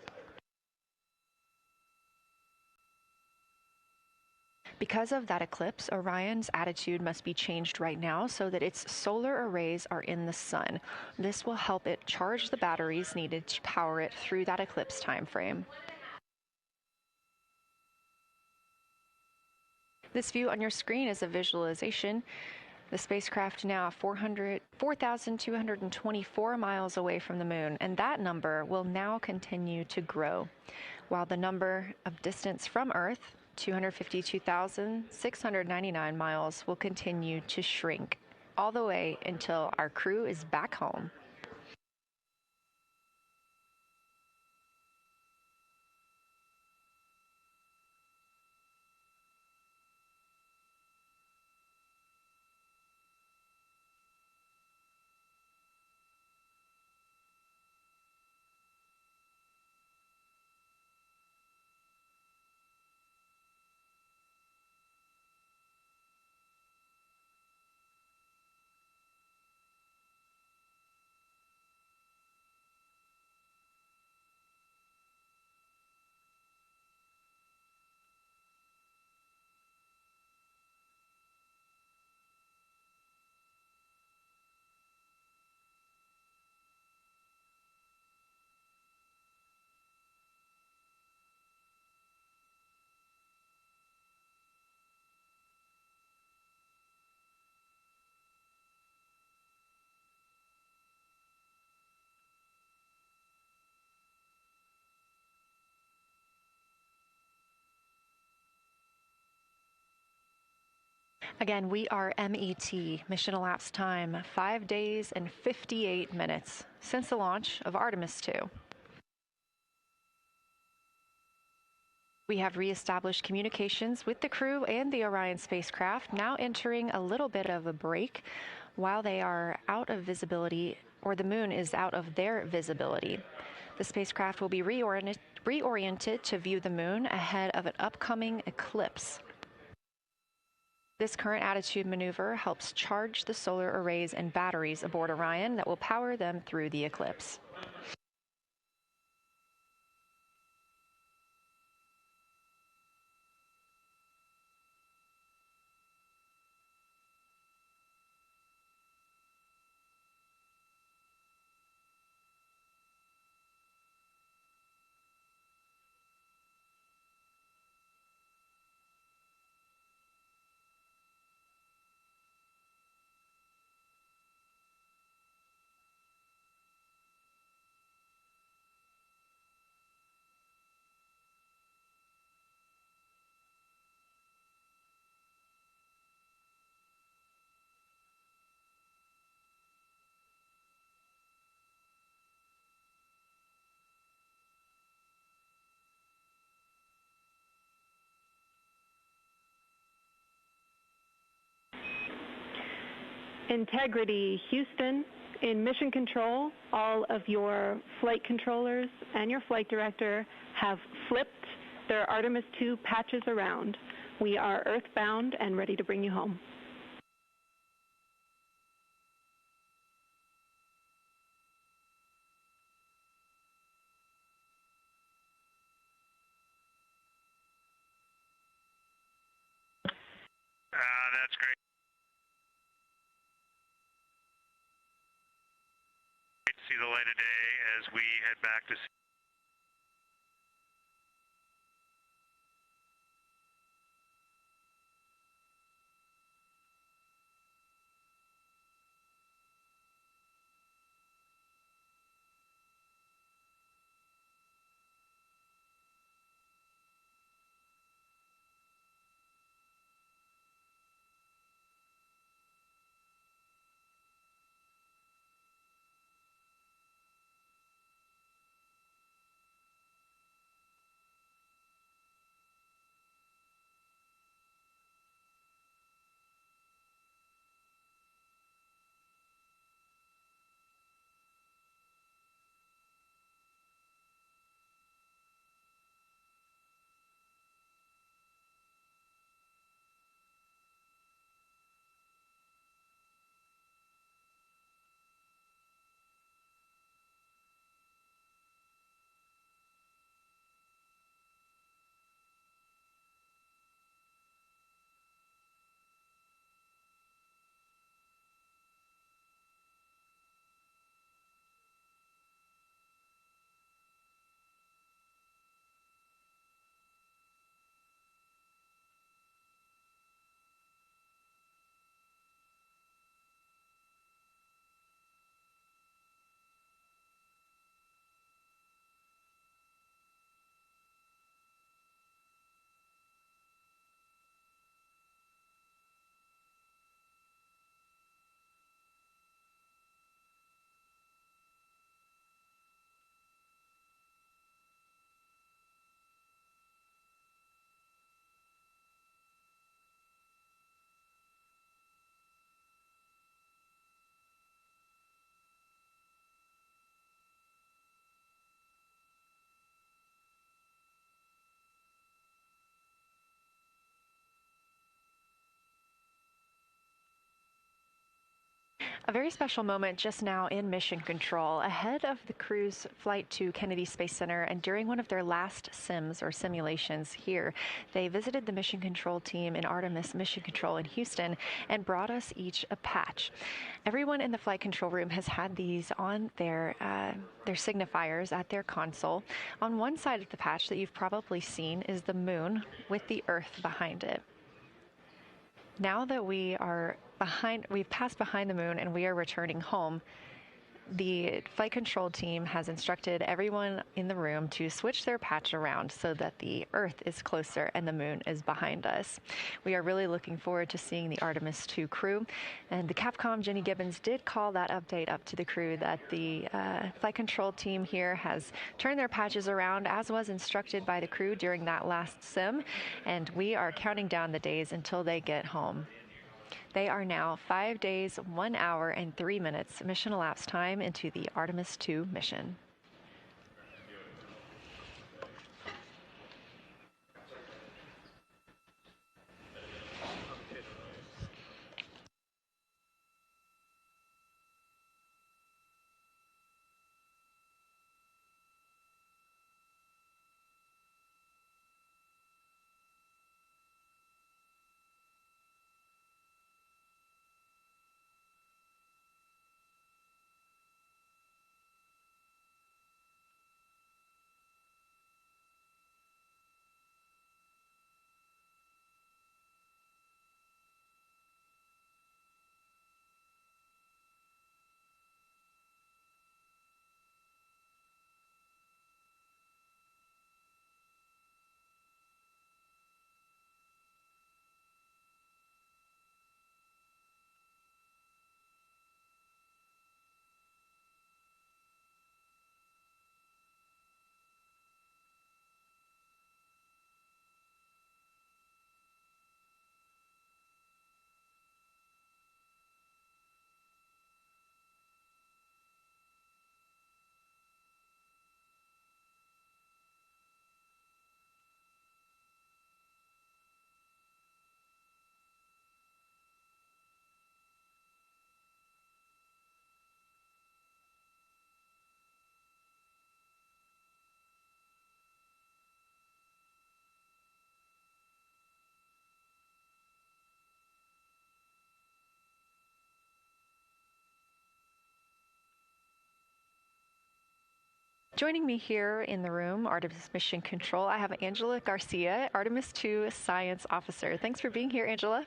Because of that eclipse, Orion's attitude must be changed right now so that its solar arrays are in the sun. This will help it charge the batteries needed to power it through that eclipse time frame. This view on your screen is a visualization. The spacecraft now 4,224 miles away from the moon, and that number will now continue to grow, while the number of distance from Earth, 252,699 miles, will continue to shrink all the way until our crew is back home. Again, we are MET, mission elapsed time, 5 days and 58 minutes since the launch of Artemis II. We have reestablished communications with the crew and the Orion spacecraft, now entering a little bit of a break while they are out of visibility, or the moon is out of their visibility. The spacecraft will be reoriented to view the moon ahead of an upcoming eclipse. This current attitude maneuver helps charge the solar arrays and batteries aboard Orion that will power them through the eclipse. Integrity, Houston. In mission control, all of your flight controllers and your flight director have flipped There are Artemis II patches around. We are earthbound and ready to bring you home. That's great. Great to see the light of day as we head back to sea. A very special moment just now in Mission Control. Ahead of the crew's flight to Kennedy Space Center and during one of their last sims or simulations here, they visited the Mission Control team in Artemis Mission Control in Houston and brought us each a patch. Everyone in the flight control room has had these on their signifiers at their console. On one side of the patch that you've probably seen is the moon with the Earth behind it. Now that we've passed behind the moon and we are returning home, the flight control team has instructed everyone in the room to switch their patch around so that the Earth is closer and the moon is behind us. We are really looking forward to seeing the Artemis II crew. And the Capcom, Jenny Gibbons, did call that update up to the crew that the flight control team here has turned their patches around as was instructed by the crew during that last sim. And we are counting down the days until they get home. They are now 5 days, 1 hour, and 3 minutes mission elapsed time into the Artemis II mission. Joining me here in the room, Artemis Mission Control, I have Angela Garcia, Artemis II Science Officer. Thanks for being here, Angela.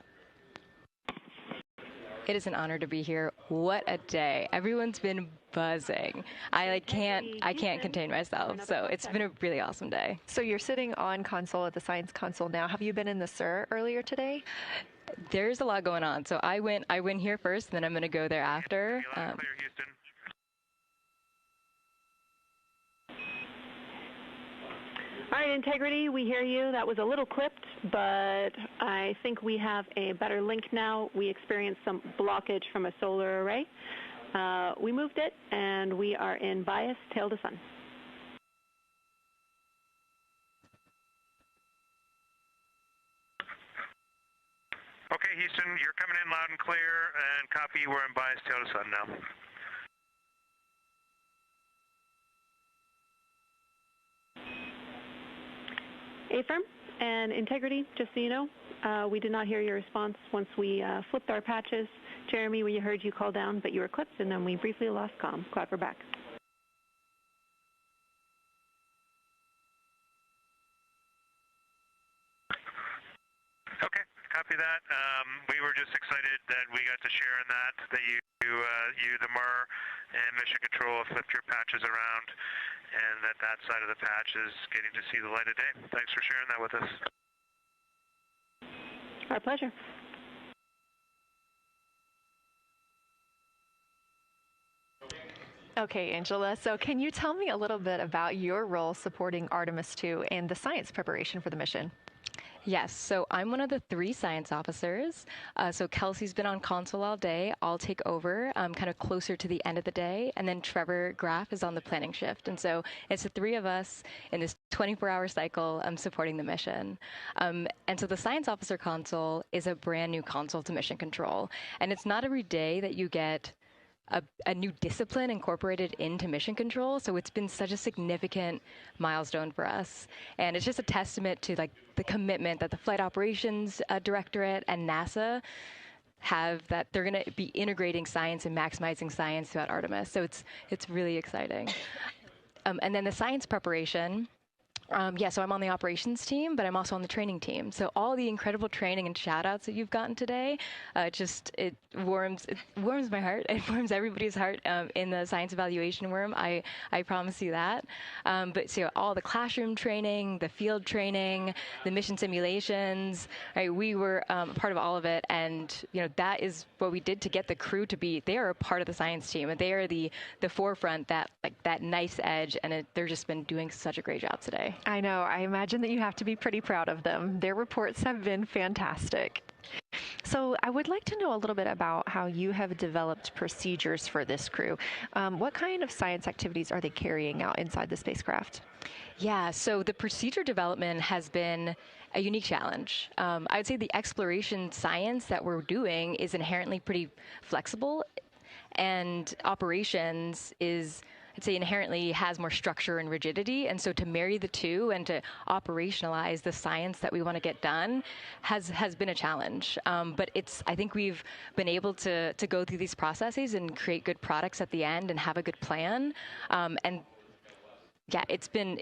It is an honor to be here. What a day. Everyone's been buzzing. I can't contain myself. So it's been a really awesome day. So you're sitting on console at the Science Console now. Have you been in the SIR earlier today? There's a lot going on. So I went here first, and then I'm going to go there after. Clear, Houston. All right, Integrity, we hear you. That was a little clipped, but I think we have a better link now. We experienced some blockage from a solar array. We moved it, and we are in bias tail to sun. Okay, Houston, you're coming in loud and clear, and copy, we're in bias tail to sun now. Affirm and Integrity, just so you know, we did not hear your response once we flipped our patches. Jeremy, we heard you call down, but you were clipped, and then we briefly lost comm. Glad we're back. Okay, copy that. We were just excited that we got to share in that you, the Muir and Mission Control have flipped your patches around, and that side of the patch is getting to see the light of day. Thanks for sharing that with us. Our pleasure. Okay, Angela, so can you tell me a little bit about your role supporting Artemis II and the science preparation for the mission? Yes, so I'm one of the 3 science officers. So Kelsey's been on console all day. I'll take over kind of closer to the end of the day. And then Trevor Graff is on the planning shift. And so it's the 3 of us in this 24-hour cycle supporting the mission. And so the science officer console is a brand new console to Mission Control. And it's not every day that you get a new discipline incorporated into Mission Control, so it's been such a significant milestone for us, and it's just a testament to the commitment that the Flight Operations Directorate and NASA have, that they're going to be integrating science and maximizing science throughout Artemis. So it's really exciting. And then the science preparation. So I'm on the operations team, but I'm also on the training team. So all the incredible training and shout-outs that you've gotten today, it warms my heart. It warms everybody's heart in the science evaluation room. I promise you that. But so all the classroom training, the field training, the mission simulations, right? We were part of all of it, and that is what we did to get the crew to be. They are a part of the science team, and they are the forefront, that nice edge, and they're just been doing such a great job today. I know. I imagine that you have to be pretty proud of them. Their reports have been fantastic. So I would like to know a little bit about how you have developed procedures for this crew. What kind of science activities are they carrying out inside the spacecraft? Yeah, so the procedure development has been a unique challenge. I would say the exploration science that we're doing is inherently pretty flexible, and operations is, I'd say, inherently has more structure and rigidity. And so to marry the two and to operationalize the science that we want to get done has been a challenge. But I think we've been able to go through these processes and create good products at the end and have a good plan. And yeah, it's been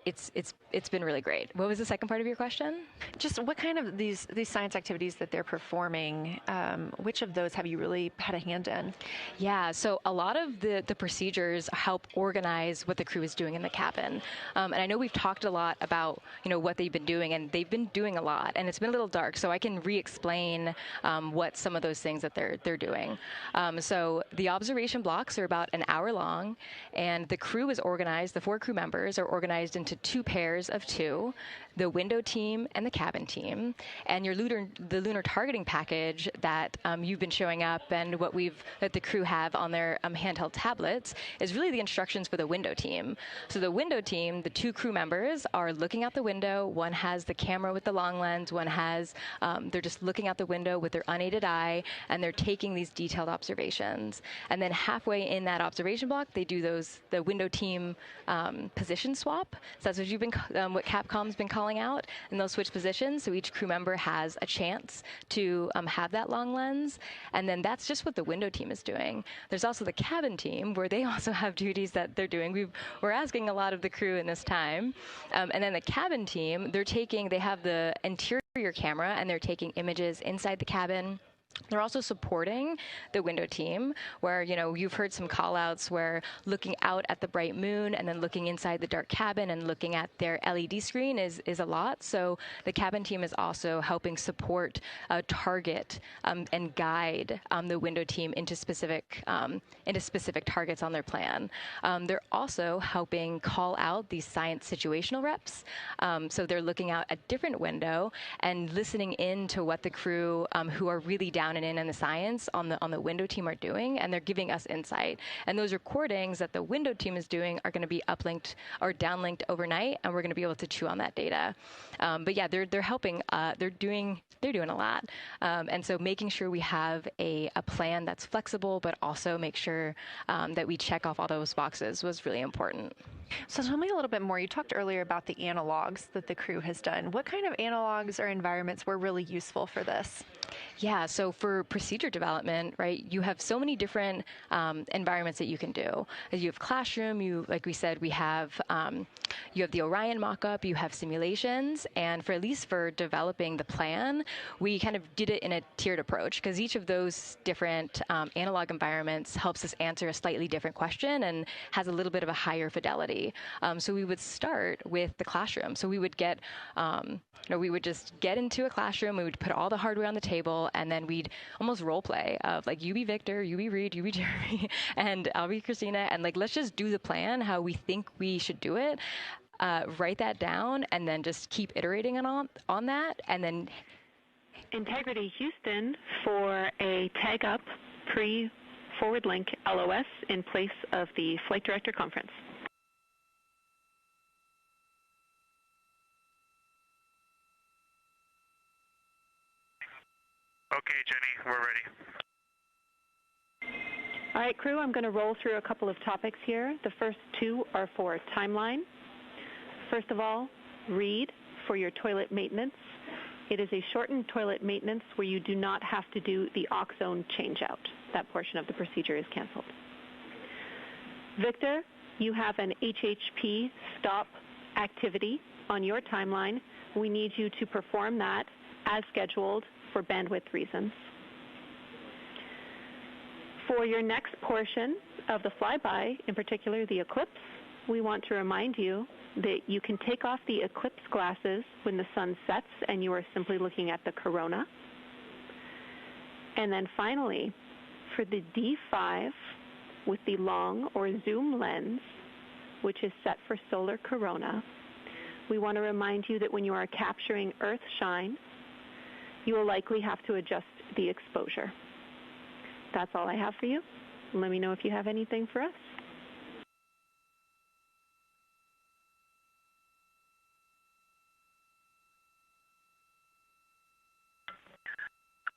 really great. What was the second part of your question? Just what kind of these science activities that they're performing, which of those have you really had a hand in? Yeah, so a lot of the procedures help organize what the crew is doing in the cabin. And I know we've talked a lot about what they've been doing, and they've been doing a lot, and it's been a little dark, so I can re-explain what some of those things that they're doing. So the observation blocks are about an hour long, and the crew is organized, the 4 crew members are organized into 2 pairs of 2, the window team and the cabin team. And the lunar targeting package that you've been showing up and that the crew have on their handheld tablets is really the instructions for the window team. So the window team, the 2 crew members are looking out the window. One has the camera with the long lens. One has, they're just looking out the window with their unaided eye, and they're taking these detailed observations. And then halfway in that observation block, they do the window team position position swap. So that's what you've been, what Capcom's been calling out, and they'll switch positions. So each crew member has a chance to have that long lens, and then that's just what the window team is doing. There's also the cabin team where they also have duties that they're doing. We're asking a lot of the crew in this time, and then the cabin team, they have the interior camera, and they're taking images inside the cabin. They're also supporting the window team where, you've heard some call outs where looking out at the bright moon and then looking inside the dark cabin and looking at their LED screen is a lot. So the cabin team is also helping support, target, and guide the window team into specific targets on their plan. They're also helping call out these science situational reps. So they're looking out a different window and listening in to what the crew who are really down and in the science on the window team are doing, and they're giving us insight. And those recordings that the window team is doing are going to be uplinked or downlinked overnight, and we're going to be able to chew on that data. But yeah, they're helping. They're doing a lot. And so making sure we have a plan that's flexible, but also make sure that we check off all those boxes was really important. So tell me a little bit more. You talked earlier about the analogs that the crew has done. What kind of analogs or environments were really useful for this? Yeah, so for procedure development, right, you have so many different environments that you can do. You have classroom, like we said, you have the Orion mock-up, you have simulations, and at least for developing the plan, we kind of did it in a tiered approach because each of those different analog environments helps us answer a slightly different question and has a little bit of a higher fidelity. So we would start with the classroom. So we would we would just get into a classroom, we would put all the hardware on the table, and then we'd almost role play of like, you be Victor, you be Reed, you be Jeremy, and I'll be Christina, and like, let's just do the plan how we think we should do it. Write that down, and then just keep iterating on that, and then Integrity Houston for a tag up pre-forward link LOS in place of the Flight Director Conference. Okay, Jenny, we're ready. All right, crew, I'm going to roll through a couple of topics here. The first two are for timeline. First of all, read for your toilet maintenance. It is a shortened toilet maintenance where you do not have to do the oxone changeout. That portion of the procedure is canceled. Victor, you have an HHP stop activity on your timeline. We need you to perform that as scheduled for bandwidth reasons. For your next portion of the flyby, in particular the eclipse, we want to remind you that you can take off the eclipse glasses when the sun sets and you are simply looking at the corona. And then finally, for the D5 with the long or zoom lens, which is set for solar corona, we want to remind you that when you are capturing Earth shine, you will likely have to adjust the exposure. That's all I have for you. Let me know if you have anything for us.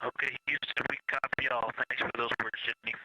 Okay, Houston, we copy all. Thanks for those words, Jenny.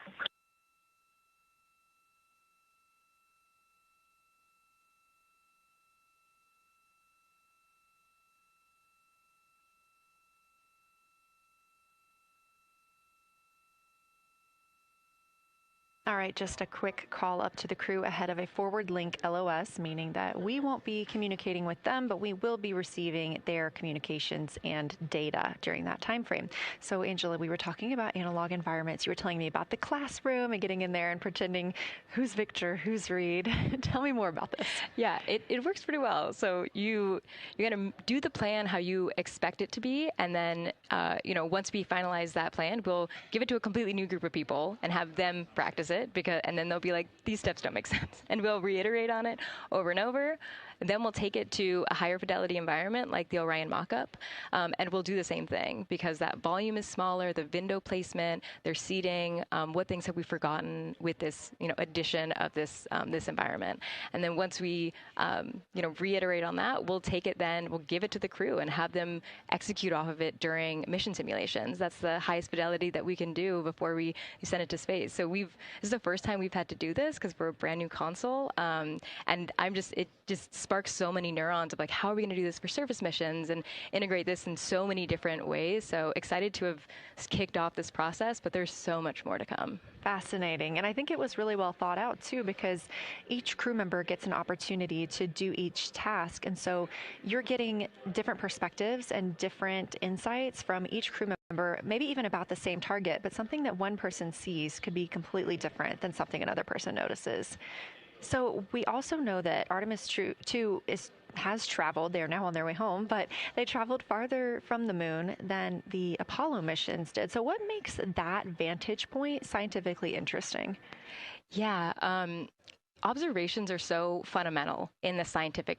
All right, just a quick call up to the crew ahead of a forward link LOS, meaning that we won't be communicating with them, but we will be receiving their communications and data during that time frame. So, Angela, we were talking about analog environments. You were telling me about the classroom and getting in there and pretending who's Victor, who's Reed. Tell me more about this. Yeah, it works pretty well. So you're going to do the plan how you expect it to be, and then once we finalize that plan, we'll give it to a completely new group of people and have them practice it, and then they'll be like, these steps don't make sense, and we'll reiterate on it over and over. Then we'll take it to a higher fidelity environment like the Orion mock-up, and we'll do the same thing because that volume is smaller, the window placement, their seating, what things have we forgotten with this, addition of this environment. And then once we, reiterate on that, we'll take it then, we'll give it to the crew and have them execute off of it during mission simulations. That's the highest fidelity that we can do before we send it to space. So this is the first time we've had to do this because we're a brand new console. And it just sparks so many neurons of like, how are we going to do this for surface missions and integrate this in so many different ways. So excited to have kicked off this process, but there's so much more to come. Fascinating. And I think it was really well thought out too, because each crew member gets an opportunity to do each task. And so you're getting different perspectives and different insights from each crew member, maybe even about the same target, but something that one person sees could be completely different than something another person notices. So we also know that Artemis II has traveled. They're now on their way home, but they traveled farther from the moon than the Apollo missions did. So what makes that vantage point scientifically interesting? Yeah, observations are so fundamental in the scientific